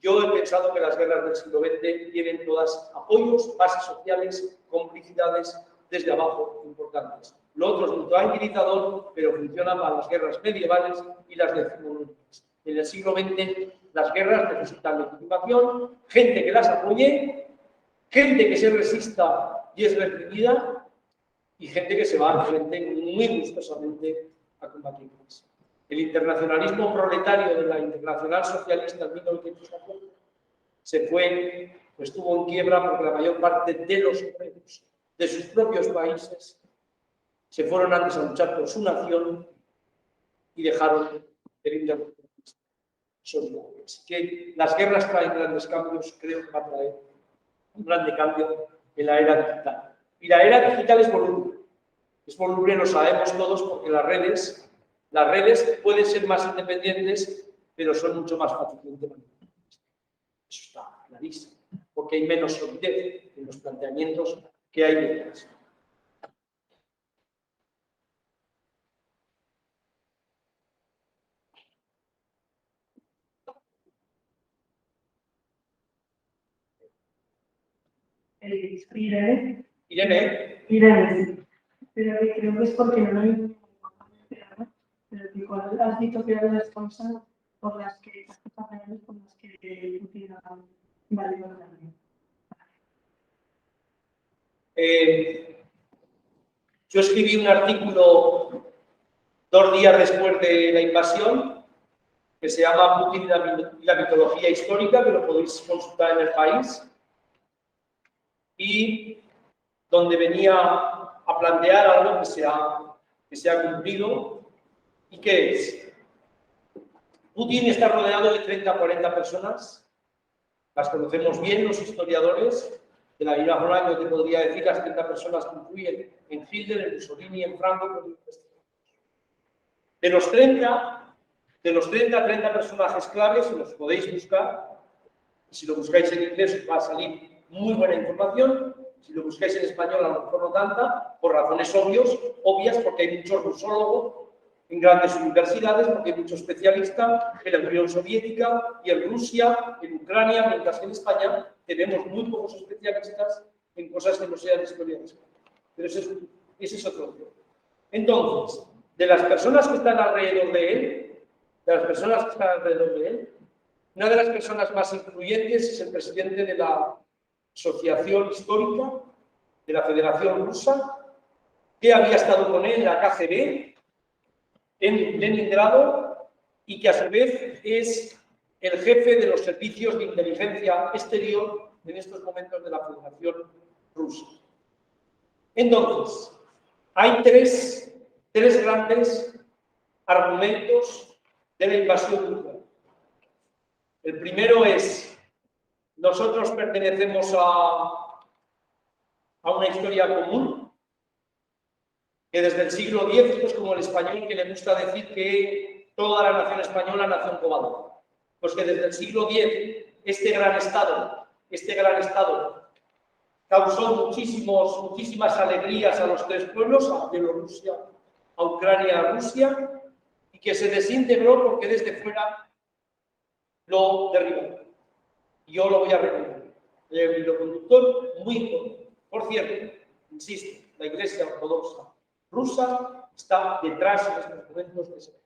Yo he pensado que las guerras del siglo XX tienen todas apoyos, bases sociales, complicidades desde abajo importantes. Lo otro es muy tranquilizador, pero funciona para las guerras medievales y las decimonónicas. En el siglo XX las guerras necesitan legitimación, gente que las apoye, gente que se resista y es reprimida, y gente que se va al frente muy gustosamente a combatirlas. El internacionalismo proletario de la Internacional Socialista en 1914 estuvo en quiebra porque la mayor parte de los obreros de sus propios países se fueron antes a luchar por su nación y dejaron el internacionalismo. Así que las guerras traen grandes cambios, creo que va a traer un grande cambio en la era digital. Y la era digital es voluble. Es voluble, lo sabemos todos, porque las redes pueden ser más independientes, pero son mucho más fácilmente manipulables. Eso está clarísimo, porque hay menos solidez en los planteamientos que hay detrás. Irene. Irene. Pero creo que es porque no hay ningún pero que igual has dicho que eran las causas por las que utilizan valor también. Yo escribí un artículo 2 días después de la invasión que se llama Putin y la mitología histórica, que lo podéis consultar en El País. y donde venía a plantear algo que se ha cumplido. ¿Y qué es? Putin está rodeado de 30 o 40 personas, las conocemos bien los historiadores, de la misma forma que te podría decir las 30 personas que influyen en Hitler, en Mussolini, en Franco. De los 30 personajes claves, los podéis buscar, y si lo buscáis en inglés va a salir muy buena información, si lo buscáis en español a lo mejor no tanta, por razones obvias, porque hay muchos rusólogos en grandes universidades, porque hay muchos especialistas en la Unión Soviética y en Rusia, en Ucrania, mientras que en España tenemos muy pocos especialistas en cosas que no sean historia de España. Pero ese es otro tema. Entonces, de las personas que están alrededor de él, una de las personas más influyentes es el presidente de la Asociación Histórica de la Federación Rusa, que había estado con él en la KGB, en Leningrado, y que a su vez es el jefe de los servicios de inteligencia exterior en estos momentos de la Federación Rusa. Entonces, hay tres grandes argumentos de la invasión de Ucrania. El primero es, nosotros pertenecemos a una historia común, que desde el siglo X, esto es como el español que le gusta decir que toda la nación española nació en Covadonga. Pues que desde el siglo X este gran estado causó muchísimas alegrías a los tres pueblos, a Bielorrusia, a Ucrania, a Rusia, y que se desintegró porque desde fuera lo derribaron. Yo lo voy a recordar. El hilo conductor muy importante. Por cierto, insisto, la Iglesia Ortodoxa rusa está detrás de estos momentos de seguridad.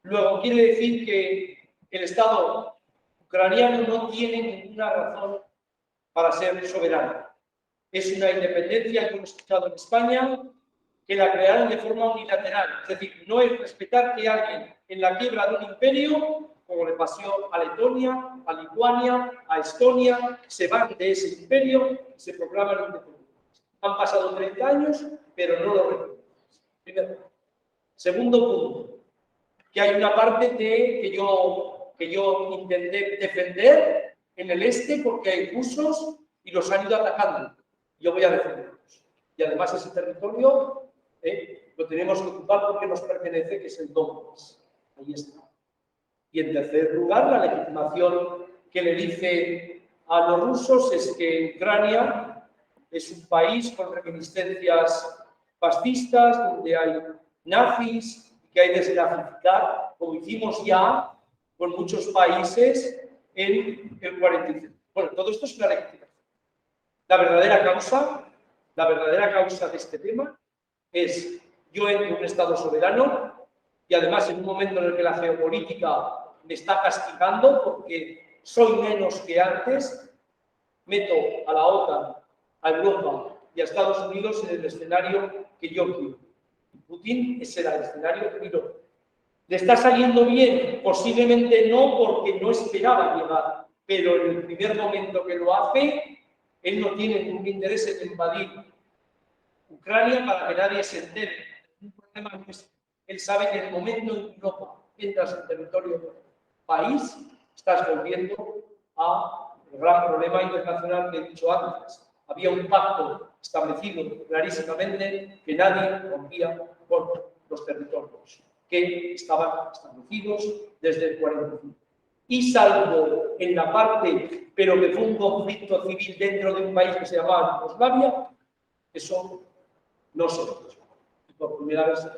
Luego, quiere decir que el Estado ucraniano no tiene ninguna razón para ser soberano. Es una independencia, yo he escuchado en España, que la crearon de forma unilateral. Es decir, no es respetar que alguien en la quiebra de un imperio, como le pasó a Letonia, a Lituania, a Estonia, se van de ese imperio y se proclaman independientes. Han pasado 30 años, pero no lo reconocen. Primero. Segundo punto, que hay una parte que yo intenté defender en el este porque hay rusos y los han ido atacando. Yo voy a defenderlos. Y además ese territorio lo tenemos que ocupar porque nos pertenece, que es el Donbass. Ahí está. Y en tercer lugar, la legitimación que le dice a los rusos es que Ucrania es un país con reminiscencias fascistas, donde hay nazis, que hay que desnazificar, como hicimos ya con muchos países en el 45. Bueno, todo esto es una legitimación. La verdadera causa de este tema es, yo entro en un Estado soberano y además en un momento en el que la geopolítica me está castigando porque soy menos que antes, meto a la OTAN, a Europa y a Estados Unidos en el escenario que yo quiero. Putin ese era el escenario que quiero. ¿Le está saliendo bien? Posiblemente no, porque no esperaba llegar, pero en el primer momento que lo hace, él no tiene ningún interés en invadir Ucrania para que nadie se entere. Un problema es, él sabe que en el momento en que Europa entras en territorio del país, estás volviendo a el gran problema internacional que he dicho antes. Había un pacto establecido clarísimamente que nadie rompía con los territorios que estaban establecidos desde el 45. Y salvo en la parte, pero que fue un conflicto civil dentro de un país que se llamaba Yugoslavia, eso no se hizo. Por primera vez.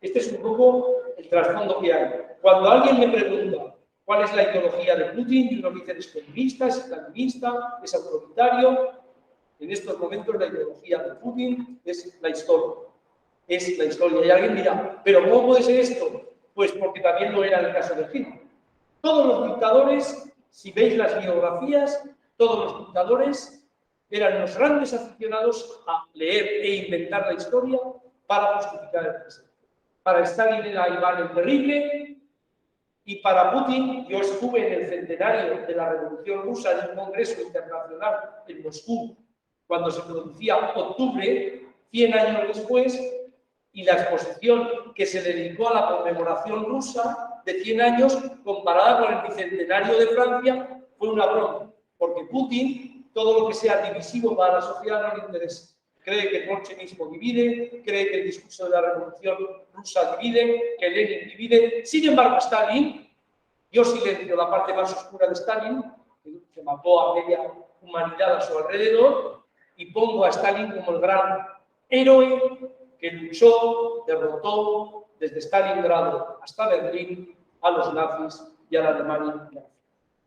Este es un poco el trasfondo que hay. Cuando alguien me pregunta cuál es la ideología de Putin, y uno dice es comunista, es stalinista, es autoritario, en estos momentos la ideología de Putin es la historia. Es la historia. Y alguien dirá, ¿pero cómo puede ser esto? Pues porque también lo era el caso de Hitler. Todos los dictadores, si veis las biografías, todos los dictadores eran los grandes aficionados a leer e inventar la historia para justificar el presente. Para Stalin era Iván el Terrible Y para Putin, yo estuve en el centenario de la Revolución Rusa en un congreso internacional en Moscú, cuando se producía octubre, 100 años después, y la exposición que se dedicó a la conmemoración rusa de 100 años, comparada con el bicentenario de Francia, fue una broma, porque Putin, todo lo que sea divisivo para la sociedad no le interesa. Cree que el bolchevismo divide, cree que el discurso de la Revolución Rusa divide, que Lenin divide. Sin embargo, Stalin, yo silencio la parte más oscura de Stalin, que mató a media humanidad a su alrededor, y pongo a Stalin como el gran héroe que luchó, derrotó desde Stalingrado hasta Berlín a los nazis y a la Alemania nazi.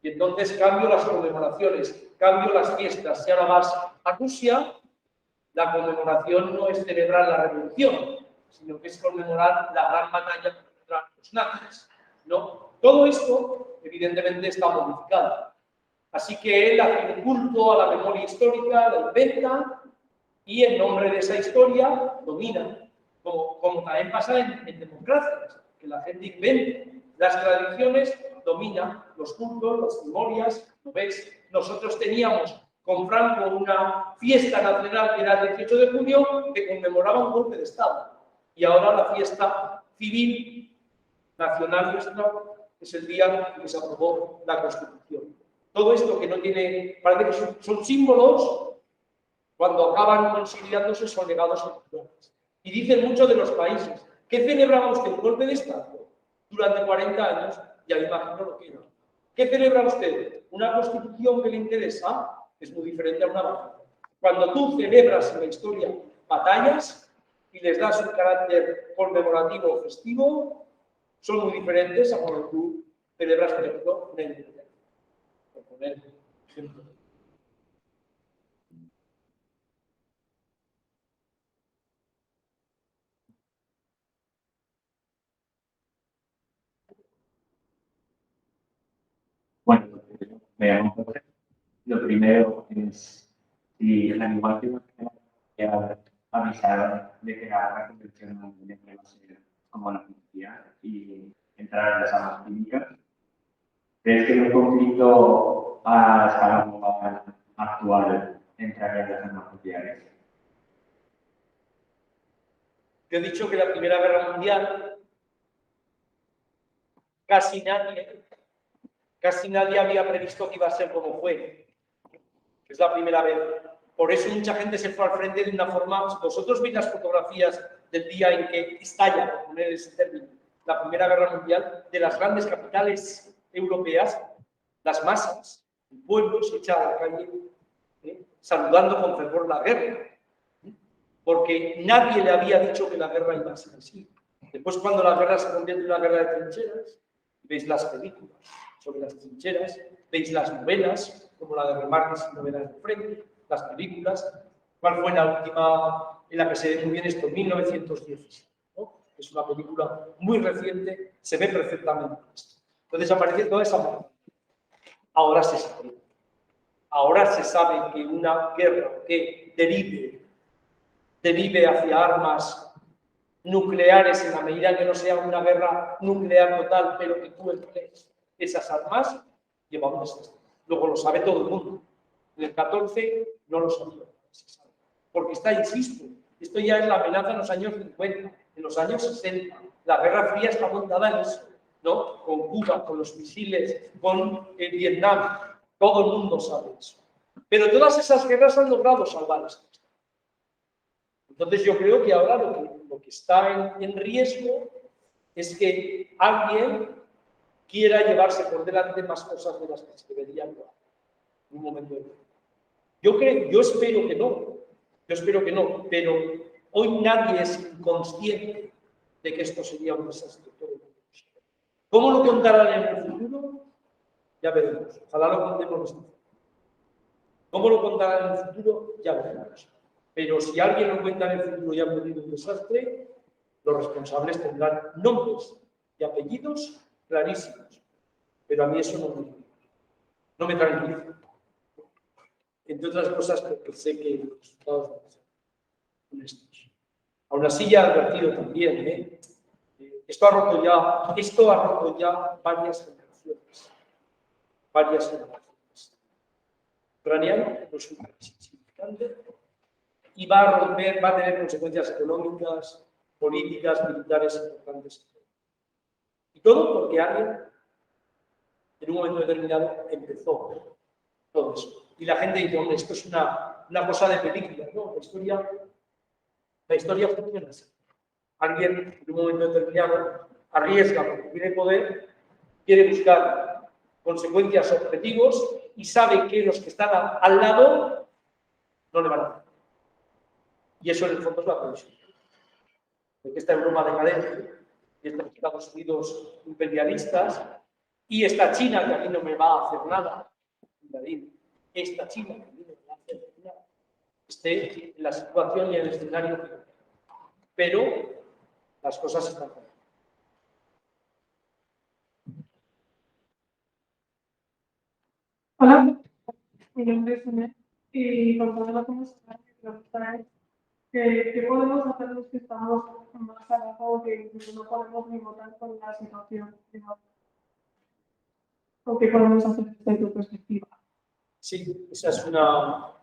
Y entonces cambio las conmemoraciones, cambio las fiestas. Si ahora vas a Rusia, la conmemoración no es celebrar la revolución, sino que es conmemorar la gran batalla contra los nazis, ¿no? Todo esto, evidentemente, está modificado. Así que él hace un culto a la memoria histórica, la inventa, y en nombre de esa historia domina, como también pasa en democracias, que la gente inventa las tradiciones, domina los cultos, las memorias. ¿Lo ves? Nosotros teníamos con Franco una fiesta nacional que era el 18 de junio, que conmemoraba un golpe de Estado. Y ahora la fiesta civil nacional nuestra es el día en que se aprobó la Constitución. Todo esto que no tiene, parece que son símbolos, cuando acaban consolidándose son legados culturales. Y dicen mucho de los países. ¿Qué celebraba usted? ¿Un golpe de Estado? Durante 40 años, ya me imagino lo que era. ¿Qué celebra usted? ¿Una constitución que le interesa? Es muy diferente a una batalla. Cuando tú celebras en la historia batallas y les das un carácter conmemorativo o festivo, son muy diferentes a cuando tú celebras, por ejemplo, una independencia. Por poner ejemplo. Bueno, veamos. Lo primero es si al igual que avisar de que la convención no va a ser como la policía y entrar en las armas químicas. ¿Crees que el conflicto a escala global actual entraría en las armas nucleares? Te he dicho que la Primera Guerra Mundial casi nadie había previsto que iba a ser como fue. Es la primera vez. Por eso mucha gente se fue al frente de una forma. Vosotros veis las fotografías del día en que estalla, por poner ese término, la Primera Guerra Mundial, de las grandes capitales europeas, las masas, el pueblo se echa a la calle, saludando con fervor la guerra. Porque nadie le había dicho que la guerra iba a ser así. Después, cuando la guerra se convierte en una guerra de trincheras, veis las películas sobre las trincheras, veis las novelas, como la de Remarques y Novelas de Frente, las películas. ¿Cuál fue la última en la que se ve muy bien esto? 1917, ¿no? Es una película muy reciente, se ve perfectamente esto. Entonces aparece toda esa parte. Ahora se sabe. Ahora se sabe que una guerra que derive hacia armas nucleares en la medida que no sea una guerra nuclear total, pero que tú emplees esas armas, lleva un desastre. Luego lo sabe todo el mundo. En el 14 no lo sabía. Porque está, insisto, esto ya es la amenaza en los años 50, en los años 60. La Guerra Fría está montada en eso, ¿no? Con Cuba, con los misiles, con Vietnam. Todo el mundo sabe eso. Pero todas esas guerras han logrado salvar las cosas. Entonces yo creo que ahora lo que está en riesgo es que alguien quiera llevarse por delante más cosas de las que se deberían llevar en un momento de yo espero que no, pero hoy nadie es inconsciente de que esto sería un desastre. ¿Cómo lo contarán en el futuro? Ya veremos. Ojalá lo contemos. ¿Cómo lo contarán en el futuro? Ya veremos. Pero si alguien lo cuenta en el futuro y ha tenido un desastre, los responsables tendrán nombres y apellidos clarísimos. Pero a mí eso no me tranquiliza. Entre otras cosas, porque sé que los resultados van a ser honestos. Aún así, ya he advertido también esto ha roto ya varias generaciones. Ucraniano no es un país insignificante y va a tener consecuencias económicas, políticas, militares importantes. Y todo porque alguien, en un momento determinado, empezó todo eso. Y la gente dice, hombre, esto es una cosa de película, ¿no? La historia funciona así. Alguien, en un momento determinado, arriesga porque tiene poder, quiere buscar consecuencias, objetivos, y sabe que los que están al lado no le van a dar. Y eso, en el fondo, es la previsión. De que esta Europa decadente, y estos Estados Unidos imperialistas, y esta China que a mí no me va a hacer nada, esta China que a mí no me va a hacer nada, esté en la situación y en el escenario. Pero las cosas están cambiando. Hola, mi nombre es Sonia y con toda la conversación me pregunta es ¿qué podemos hacer los que estamos más abajo que no podemos ni votar con la situación? ¿O qué podemos hacer desde tu perspectiva? Sí, esa es una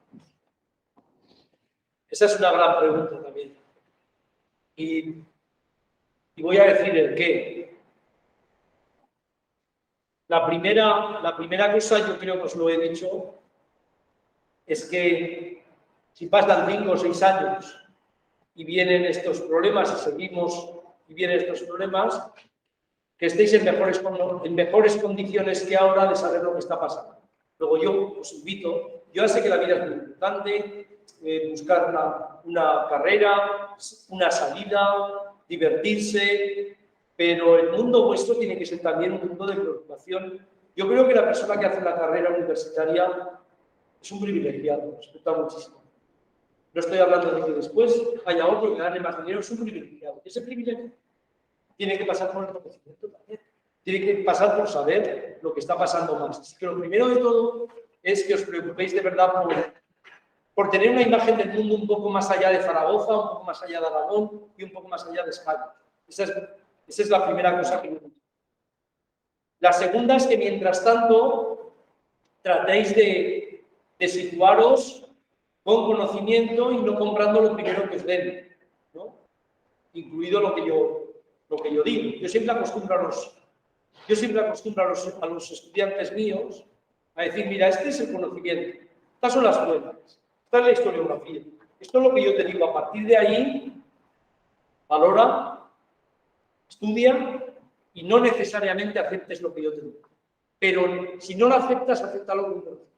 gran pregunta también. Y voy a decir el qué. La primera cosa, yo creo que os lo he dicho, es que si pasan 5 o 6 años y vienen estos problemas y seguimos y vienen estos problemas, que estéis en mejores condiciones que ahora de saber lo que está pasando. Luego yo os invito, yo ya sé que la vida es muy importante, buscar una carrera, una salida, divertirse, pero el mundo vuestro tiene que ser también un mundo de preocupación. Yo creo que la persona que hace la carrera universitaria es un privilegiado, respecto a muchísimo. No estoy hablando de que después haya otro que gane más dinero, es un privilegiado. Ese privilegio tiene que pasar por el conocimiento también. Tiene que pasar por saber lo que está pasando más. Así que lo primero de todo es que os preocupéis de verdad por tener una imagen del mundo un poco más allá de Zaragoza, un poco más allá de Aragón y un poco más allá de España. Esa es la primera cosa que me gusta. La segunda es que, mientras tanto, tratéis de situaros con conocimiento y no comprando lo primero que os den, ¿no? Incluido lo que yo digo. Yo siempre acostumbro a los estudiantes míos a decir, mira, este es el conocimiento, estas son las pruebas, esta es la historiografía, esto es lo que yo te digo. A partir de ahí, valora, estudia y no necesariamente aceptes lo que yo te digo. Pero si no lo aceptas, acéptalo con conocimiento.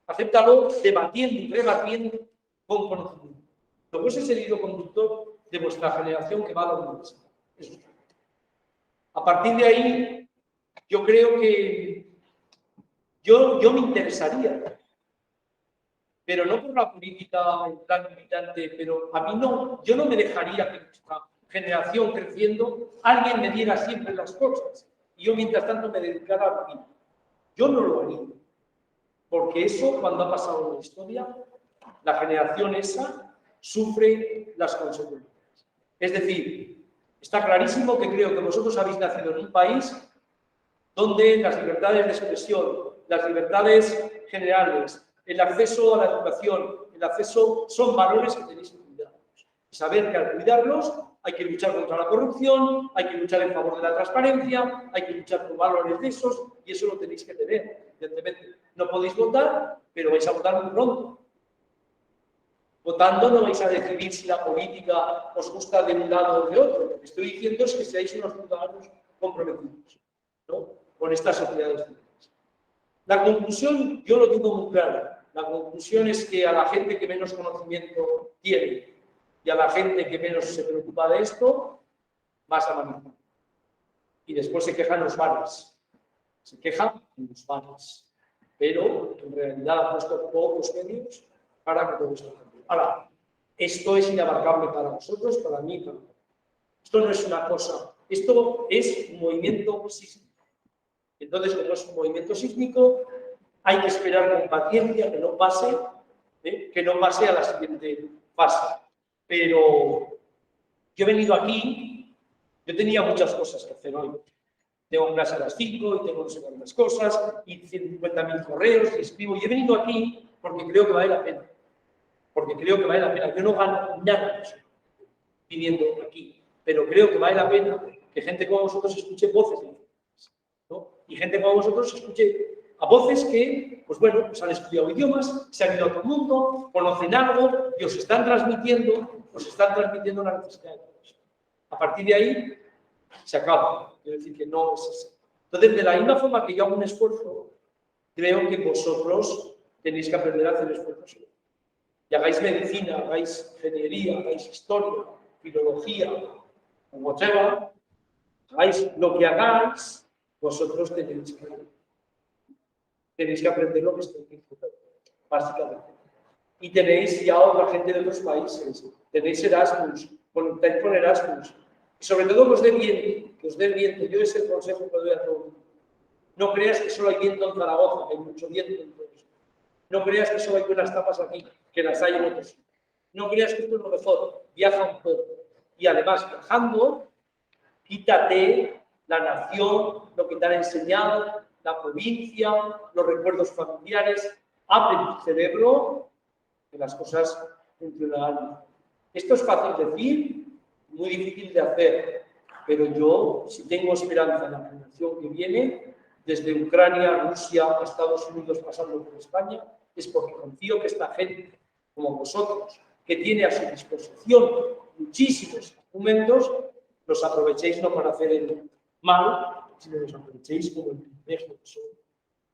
Acéptalo debatiendo y rebatiendo con conocimiento. Luego ese es el hilo conductor de vuestra generación que va a la universidad. A partir de ahí, yo creo que yo me interesaría, pero no por la política en plan militante, pero a mí no, yo no me dejaría que nuestra generación creciendo alguien me diera siempre las cosas y yo mientras tanto me dedicara a vivir. Yo no lo haría, porque eso, cuando ha pasado en la historia, la generación esa sufre las consecuencias. Es decir, está clarísimo que creo que vosotros habéis nacido en un país donde las libertades de expresión, las libertades generales, el acceso a la educación, el acceso son valores que tenéis que cuidarlos. Y saber que al cuidarlos hay que luchar contra la corrupción, hay que luchar en favor de la transparencia, hay que luchar por valores de esos, y eso lo tenéis que tener, evidentemente. No podéis votar, pero vais a votar muy pronto. Votando no vais a decidir si la política os gusta de un lado o de otro. Lo que estoy diciendo es que seáis unos ciudadanos comprometidos, ¿no?, con estas sociedades. La conclusión, yo lo tengo muy claro. La conclusión es que a la gente que menos conocimiento tiene y a la gente que menos se preocupa de esto, más a manejar. Y después se quejan los bares. Se quejan en los bares. Pero en realidad ha puesto pocos medios para que todo esto cambie. Ahora, esto es inabarcable para vosotros, para mí, para vosotros. Esto no es una cosa, esto es un movimiento sísmico. Entonces, como es un movimiento sísmico, hay que esperar con paciencia que no pase a la siguiente fase. Pero yo he venido aquí Yo tenía muchas cosas que hacer hoy. Tengo clase a las 5 y tengo no sé cuántas cosas y 150.000 correos y escribo. Y he venido aquí porque creo que vale la pena. Porque creo que vale la pena. Yo no gano nada viniendo aquí, pero creo que vale la pena que gente como vosotros escuche voces diferentes, ¿no? Y gente como vosotros escuche a voces que, pues bueno, pues han estudiado idiomas, se han ido a otro mundo, conocen algo y os están transmitiendo la necesidad de todos. A partir de ahí, se acaba. Quiero decir que no es así. Entonces, de la misma forma que yo hago un esfuerzo, creo que vosotros tenéis que aprender a hacer esfuerzos. Y hagáis medicina, hagáis ingeniería, hagáis historia, filología, whatever, hagáis lo que hagáis, vosotros tenéis que aprender lo que estoy diciendo, básicamente. Y tenéis ya otra gente de otros países, tenéis Erasmus, conectáis con Erasmus. Y sobre todo que os dé viento, Yo ese es el consejo que doy a todo el mundo. No creas que solo hay viento en Zaragoza, hay mucho viento en todo eso. No creas que solo hay buenas tapas aquí, que las hay en otros. No creas que esto es lo mejor. Viaja un poco. Y además, viajando, quítate la nación, lo que te han enseñado, la provincia, los recuerdos familiares. Abre tu cerebro, que las cosas funcionarán. Esto es fácil decir, muy difícil de hacer, pero yo, si tengo esperanza en la generación que viene, desde Ucrania, Rusia, Estados Unidos, pasando por España, es porque confío que esta gente, como vosotros, que tiene a su disposición muchísimos argumentos, los aprovechéis no para hacer el mal, sino los aprovechéis como el privilegio que son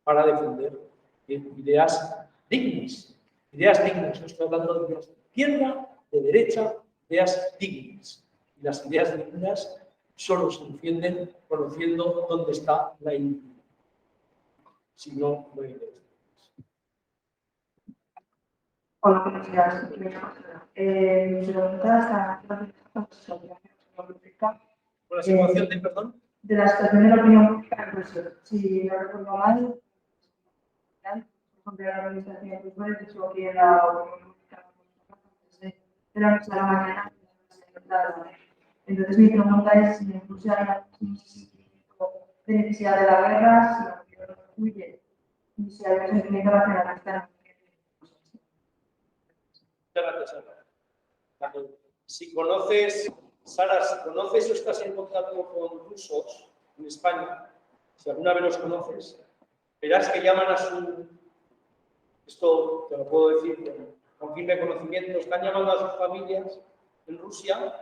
para defender ideas dignas. Ideas dignas, no estoy hablando de ideas de izquierda, de derecha, ideas dignas. Y las ideas dignas solo se defienden conociendo dónde está la individualidad. Si no, no hay ideas. Hola, buenos días. Mi pregunta ¿Con la situación de perdón? de la situación de la opinión pública en Rusia. Si no recuerdo mal, de la organización de usuarios, de hecho, aquí en la opinión pública de la noche a la mañana. Entonces, mi pregunta es si en Rusia hay un sentimiento de necesidad de la guerra, si la opinión no influye, y si hay un sentimiento nacionalista. Muchas gracias, Sara. Si conoces, Sara, si conoces o estás en contacto con rusos en España, si alguna vez los conoces, verás que llaman a su, esto te lo puedo decir con firme conocimiento, están llamando a sus familias en Rusia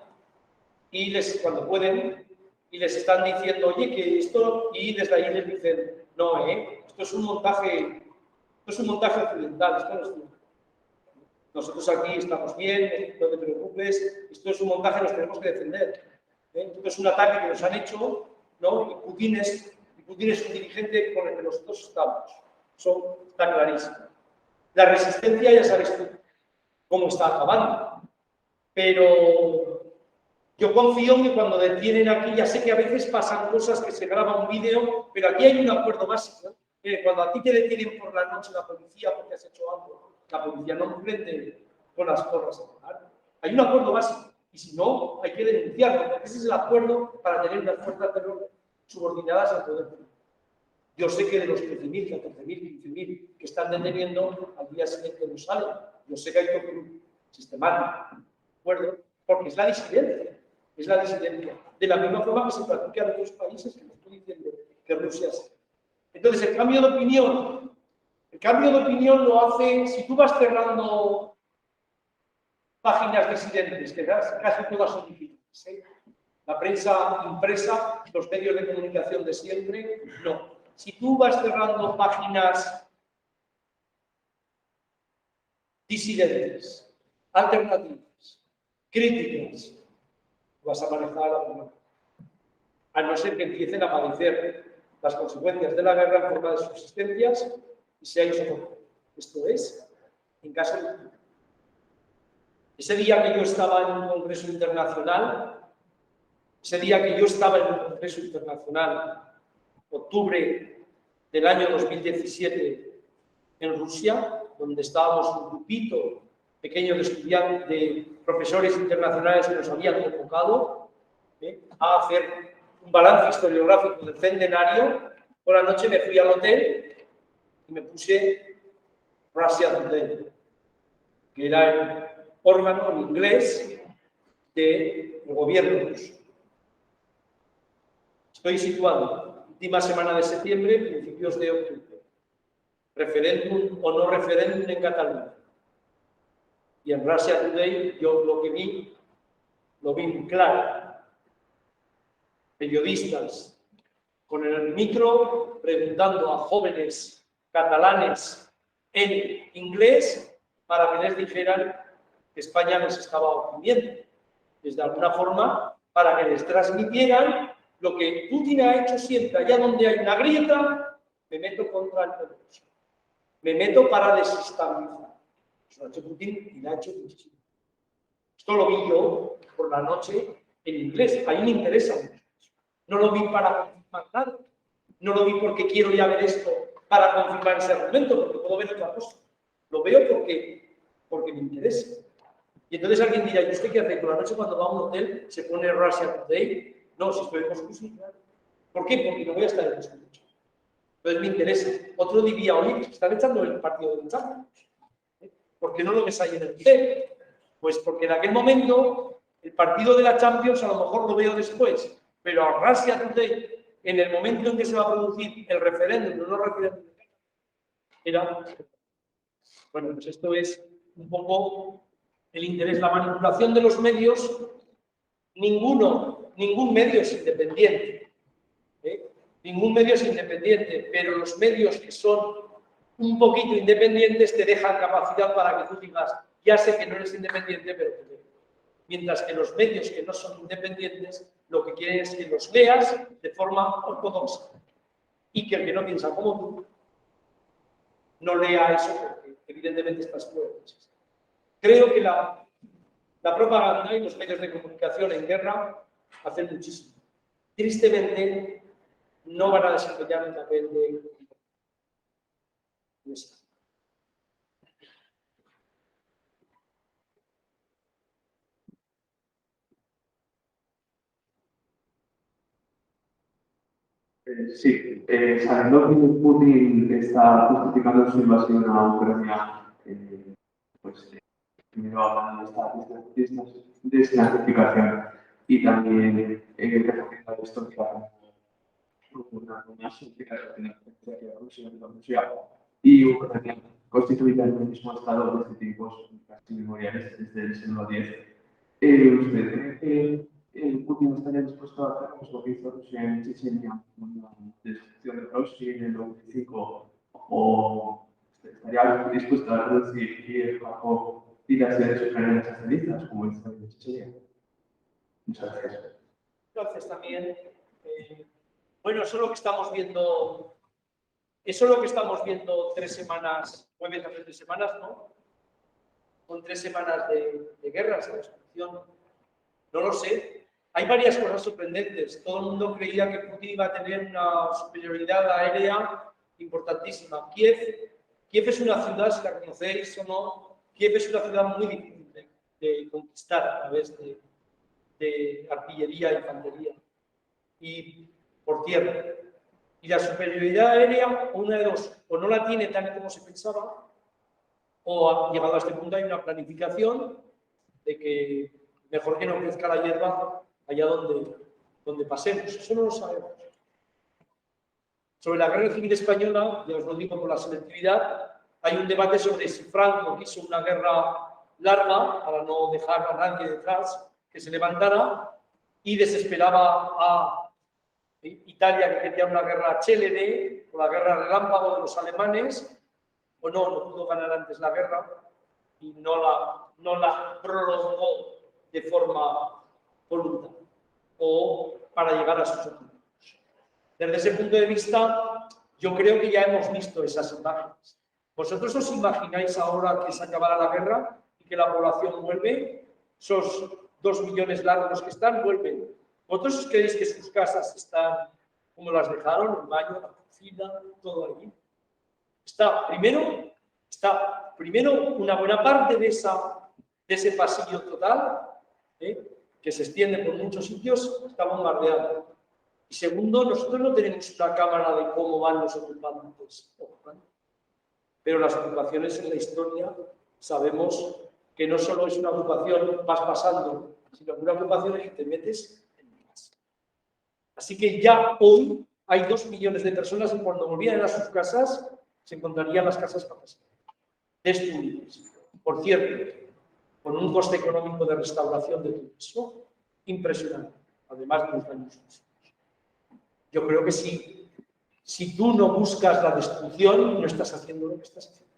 y cuando pueden, y les están diciendo, oye, que esto, y desde ahí les dicen, no, esto es un montaje occidental, esto no es cierto. Nosotros aquí estamos bien, no te preocupes, esto es un montaje, nos tenemos que defender. Esto es un ataque que nos han hecho, ¿no? Y Putin es un dirigente con el que nosotros estamos. Eso está clarísimo. La resistencia, ya sabes tú cómo está acabando. Pero yo confío en que cuando detienen aquí, ya sé que a veces pasan cosas que se graba un vídeo, pero aquí hay un acuerdo básico. Cuando a ti te detienen por la noche la policía porque has hecho algo, la policía no prende con las porras a pagar. Hay un acuerdo básico y si no, hay que denunciarlo, porque ese es el acuerdo para tener unas fuerzas de orden subordinadas al poder. Yo sé que de los 13.000, 14.000, 15.000 que están deteniendo, al día siguiente no salen. Yo sé que hay tortura sistemática, ¿de acuerdo? Porque es la disidencia. Es la disidencia. De la misma forma que se practica en otros países, que no estoy diciendo que Rusia sea. Entonces, el cambio de opinión lo hace, si tú vas cerrando páginas disidentes, que casi todas son digitales, la prensa impresa, los medios de comunicación de siempre, no. Si tú vas cerrando páginas disidentes, alternativas, críticas, vas a manejar la opinión. A no ser que empiecen a padecer las consecuencias de la guerra en forma de subsistencias y seáis socorridos. Esto es, en caso de... Ese día que yo estaba en un congreso internacional, octubre del año 2017, en Rusia, donde estábamos un grupito pequeño de estudiantes, de profesores internacionales que nos habían convocado, a hacer un balance historiográfico del centenario. Por la noche me fui al hotel y me puse Russia Today, que era el órgano en inglés del gobierno ruso. Estoy situado última semana de septiembre, principios de octubre. Referéndum o no referéndum en Cataluña. Y en Russia Today yo lo que vi, lo vi muy claro. Periodistas con el micro preguntando a jóvenes catalanes en inglés para que les dijeran que España les estaba oprimiendo. De alguna forma, para que les transmitieran lo que Putin ha hecho siempre. Allá donde hay una grieta, me meto contra el terrorismo. Me meto para desestabilizar. Eso lo ha hecho Putin y lo ha hecho muchísimo. Esto lo vi yo por la noche en inglés. A mí me interesa mucho. No lo vi para confirmar nada. No lo vi porque quiero ya ver esto para confirmar ese argumento, porque puedo ver otra cosa. Lo veo porque me interesa. Y entonces alguien dirá, ¿y usted qué hace? Por la noche cuando va a un hotel se pone Russia Today. No, si estoy en Moscú, sí, claro. ¿Por qué? Porque no voy a estar en Moscú. Entonces me interesa. Otro diría, oye, están echando el partido del Champions. ¿Por qué no lo ves ahí en el hotel? Pues porque en aquel momento el partido de la Champions a lo mejor lo veo después, pero a Russia Today, en el momento en que se va a producir el referéndum, no referéndum, era... Bueno, pues esto es un poco el interés, la manipulación de los medios. Ningún medio es independiente. Ningún medio es independiente, pero los medios que son un poquito independientes te dejan capacidad para que tú digas, ya sé que no eres independiente, pero te leo. Mientras que los medios que no son independientes, lo que quieren es que los leas de forma ortodoxa. Y que el que no piensa como tú, no lea eso porque evidentemente estás fuera. Creo que la propaganda y los medios de comunicación en guerra hacen muchísimo. Tristemente, no van a desempeñar un papel de... Sí, sabiendo que Putin está justificando su invasión a Ucrania, pues primero hablando de esta desnazificación y también recogiendo esto una súplica de Rusia y Ucrania constituida en el mismo estado desde tiempos casi memoriales, desde el siglo X. ¿Usted cree que Putin estaría dispuesto a hacer lo que hizo Rusia en Chechenia, con la destrucción de Prussia en el 95, o estaría dispuesto a reducir Kiev bajo tiras de sus grandes cenizas, como hizo en Chechenia? Muchas gracias. Entonces también, bueno, eso es lo que estamos viendo. Eso es lo que estamos viendo 3 semanas, 9 hace 3 semanas, ¿no? Con 3 semanas de guerras, de destrucción. No lo sé. Hay varias cosas sorprendentes. Todo el mundo creía que Putin iba a tener una superioridad aérea importantísima. Kiev es una ciudad, si la conocéis o no, Kiev es una ciudad muy difícil de conquistar a través de artillería e infantería y por tierra. Y la superioridad aérea, una de dos, o no la tiene tal como se pensaba, o ha llegado a este punto hay una planificación de que mejor que no crezca la hierba allá donde pasemos. Eso no lo sabemos. Sobre la guerra civil española, ya os lo digo por la selectividad, hay un debate sobre si Franco quiso una guerra larga para no dejar a nadie detrás que se levantara y desesperaba a Italia, que quería una guerra célere, o la guerra relámpago de los alemanes, o no pudo ganar antes la guerra y no la prolongó de forma voluntaria o para llegar a sus objetivos. Desde ese punto de vista, yo creo que ya hemos visto esas imágenes. ¿Vosotros os imagináis ahora que se acabara la guerra y que la población vuelve? Esos 2 millones largos que están, vuelven. ¿Vosotros creéis que sus casas están como las dejaron? El baño, la cocina, todo allí. Está primero una buena parte de ese pasillo total, que se extiende por muchos sitios, está bombardeado. Y segundo, nosotros no tenemos una cámara de cómo van los ocupantes. Pero las ocupaciones en la historia sabemos que no solo es una ocupación, vas pasando, sino que una ocupación es que te metes en casa. Así que ya hoy hay 2 millones de personas que cuando volvieran a sus casas se encontrarían las casas vacías, destruidas. Por cierto, con un coste económico de restauración de todo eso impresionante, además de los daños físicos. Yo creo que si tú no buscas la destrucción, no estás haciendo lo que estás haciendo.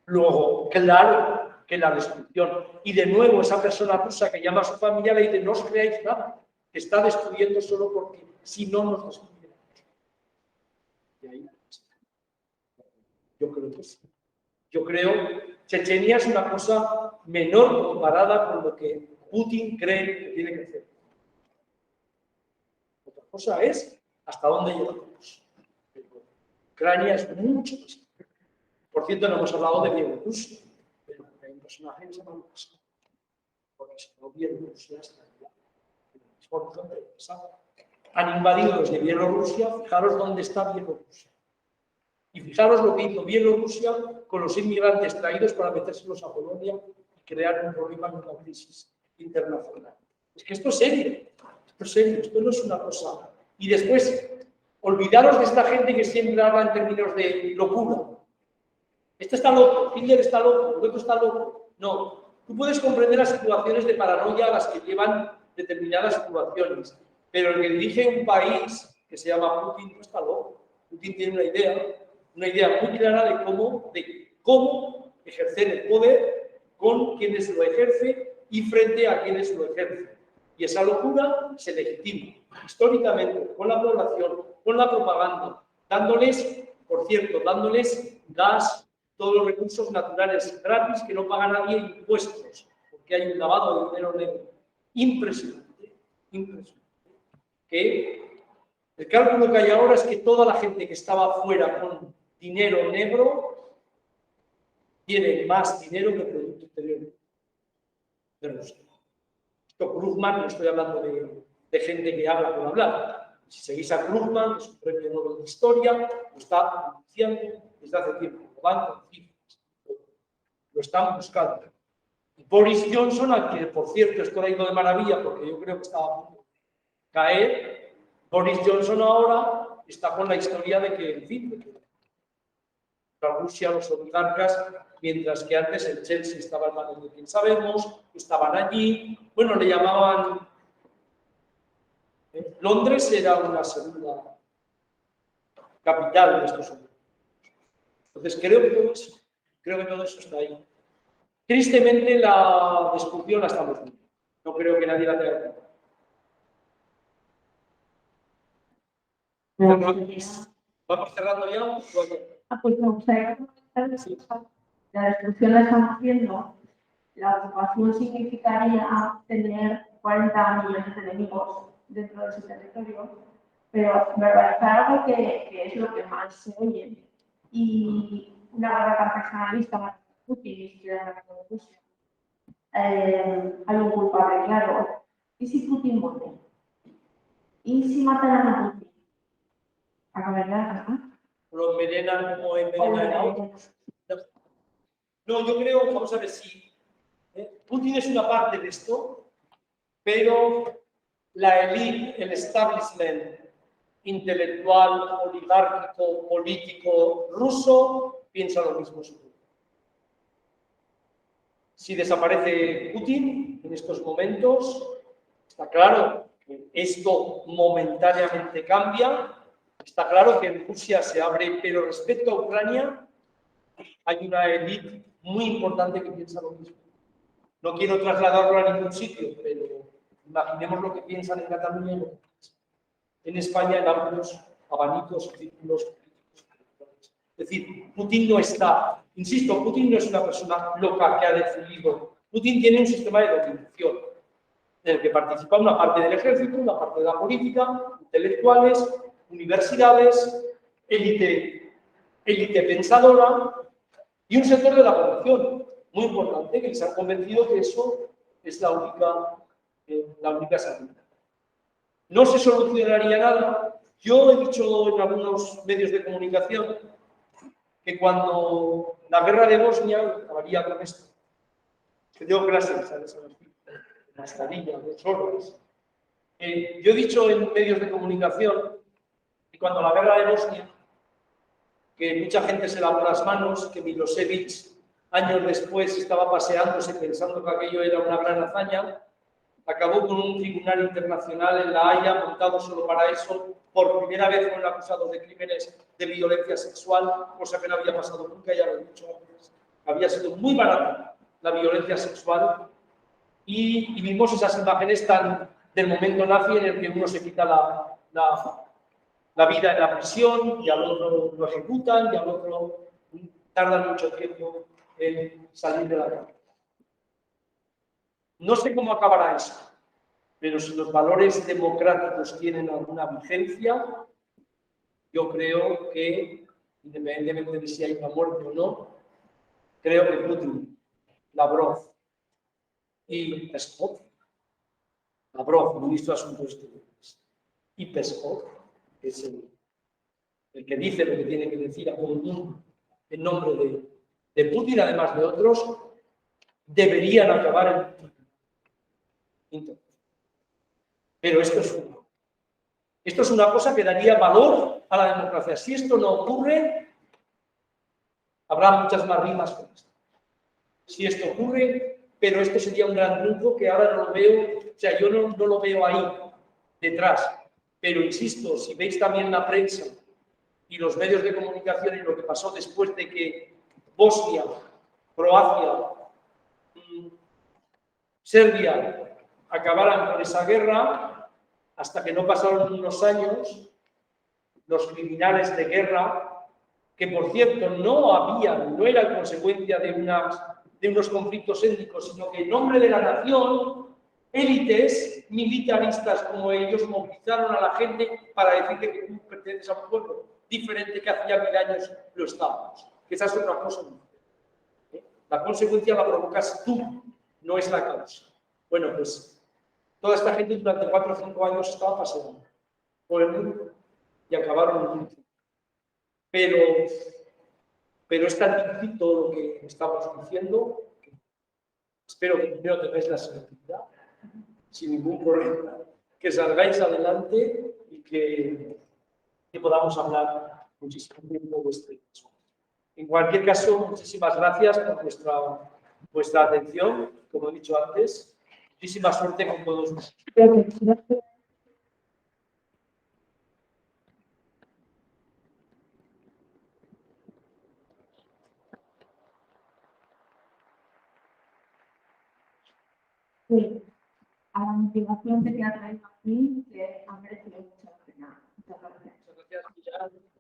Luego, claro que la destrucción, y de nuevo esa persona rusa que llama a su familia le dice, no os creáis nada, que está destruyendo solo porque si no nos destruyera. Y ahí, yo creo que sí. Yo creo que Chechenia es una cosa menor comparada con lo que Putin cree que tiene que hacer. Otra cosa es hasta dónde llegamos. Ucrania es mucho más. Por cierto, no hemos hablado de Bielorrusia, pero hay un personaje que se llama Lukashenko. Porque si no, Bielorrusia está ya. Han invadido desde Bielorrusia, fijaros dónde está Bielorrusia. Y fijaros lo que hizo Bielorrusia con los inmigrantes traídos para metérselos a Polonia y crear un problema en una crisis internacional. Es que esto es serio, esto no es una cosa. Y después, olvidaros de esta gente que siempre habla en términos de locura. Este está loco, Hitler está loco, el otro está loco. No, tú puedes comprender las situaciones de paranoia a las que llevan determinadas situaciones, pero el que dirige un país que se llama Putin no está loco. Putin tiene una idea muy clara de cómo ejercer el poder con quienes lo ejercen y frente a quienes lo ejercen. Y esa locura se legitima históricamente con la población, con la propaganda, dándoles, por cierto, dándoles gas, todos los recursos naturales gratis que no paga nadie, impuestos, porque hay un lavado de dinero negro impresionante, que el cálculo que hay ahora es que toda la gente que estaba fuera con dinero negro tiene más dinero que el Producto Interior de Rusia. Esto Krugman, no estoy hablando de gente que habla por hablar. Si seguís a Krugman, que es un premio Nobel de Historia, lo está anunciando desde hace tiempo. Lo van con cifras. Lo están buscando. Y Boris Johnson, al que por cierto esto ha ido de maravilla porque yo creo que estaba a punto de caer, Boris Johnson ahora está con la historia de que, en fin, de que la Rusia, los oligarcas, mientras que antes el Chelsea estaba en manos de quien sabemos, estaban allí, bueno, le llamaban... Londres era una segunda capital de estos hombres. Entonces creo que todo eso está ahí. Tristemente la discusión la estamos viendo. No creo que nadie la tenga. ¿Vamos cerrando ya? Pues me gustaría comentar la destrucción la estamos viendo. La ocupación significaría tener 40 millones de enemigos dentro de ese territorio, pero verbalizar algo que es lo que más se oye. Y una guerra tan personalista más Putin y ciudadana de Rusia. Hay un culpable, claro. ¿Y si Putin muere? ¿Y si mataran a Putin? Acabaría, ¿no? Lo envenenan como envenenan a otros. No, yo creo, vamos a ver si Putin es una parte de esto, pero la élite, el establishment intelectual, oligárquico, político ruso piensa lo mismo. Si desaparece Putin en estos momentos, está claro que esto momentáneamente cambia, está claro que en Rusia se abre, pero respecto a Ucrania hay una élite muy importante que piensa lo mismo. No quiero trasladarlo a ningún sitio, pero imaginemos lo que piensan en Cataluña y lo que piensan en España en amplios abanicos, círculos políticos. Es decir, Putin no está, insisto, Putin no es una persona loca que ha decidido. Putin tiene un sistema de dominación en el que participa una parte del ejército, una parte de la política, intelectuales, universidades, élite pensadora y un sector de la población muy importante que se han convencido que eso es la única la única salida. No se solucionaría nada. Yo he dicho en algunos medios de comunicación que cuando la guerra de Bosnia acabaría con esto. Que dio clases, ¿sabes? En las tarillas, 2 horas. Yo he dicho en medios de comunicación que cuando la guerra de Bosnia, que mucha gente se lavó las manos, que Milosevic años después estaba paseándose pensando que aquello era una gran hazaña, acabó con un tribunal internacional en La Haya montado solo para eso. Por primera vez fueron acusados de crímenes de violencia sexual, cosa que no había pasado nunca, ya lo he dicho antes. Había sido muy barata la violencia sexual y vimos esas imágenes del momento nazi en el que uno se quita la vida en la prisión y al otro lo ejecutan y al otro tardan mucho tiempo en salir de la cárcel. No sé cómo acabará eso, pero si los valores democráticos tienen alguna vigencia, yo creo que, independientemente de si hay una muerte o no, creo que Putin, Lavrov y Peskov, Lavrov, ministro de Asuntos Exteriores, y Peskov, que es el que dice lo que tiene que decir a todo el mundo en nombre de Putin, además de otros, deberían acabar en Pero esto es una cosa que daría valor a la democracia. Si esto no ocurre, habrá muchas más rimas con esto. Si esto ocurre, pero esto sería un gran triunfo que ahora no lo veo, o sea, yo no lo veo ahí, detrás. Pero insisto, si veis también la prensa y los medios de comunicación y lo que pasó después de que Bosnia, Croacia, Serbia acabaran con esa guerra, hasta que no pasaron unos años, los criminales de guerra, que por cierto no eran consecuencia de unos conflictos étnicos, sino que en nombre de la nación, élites militaristas como ellos movilizaron a la gente para decirle que tú perteneces a un pueblo diferente que hacía 1000 años lo estábamos. Que esa es otra cosa. La consecuencia la provocas tú, no es la causa. Bueno, pues toda esta gente durante 4 o 5 años estaba paseando por el mundo y acabaron en un mundo. Pero es tan difícil todo lo que estamos diciendo que espero que primero tengáis la seguridad, sin ningún problema, que salgáis adelante y que podamos hablar muchísimo tiempo de este caso. En cualquier caso, muchísimas gracias por vuestra atención, como he dicho antes. Muchísima suerte con todos vosotros. Sí, a la motivación que te ha traído aquí, que ha merecido mucho la pena. Muchas gracias. Muchas gracias.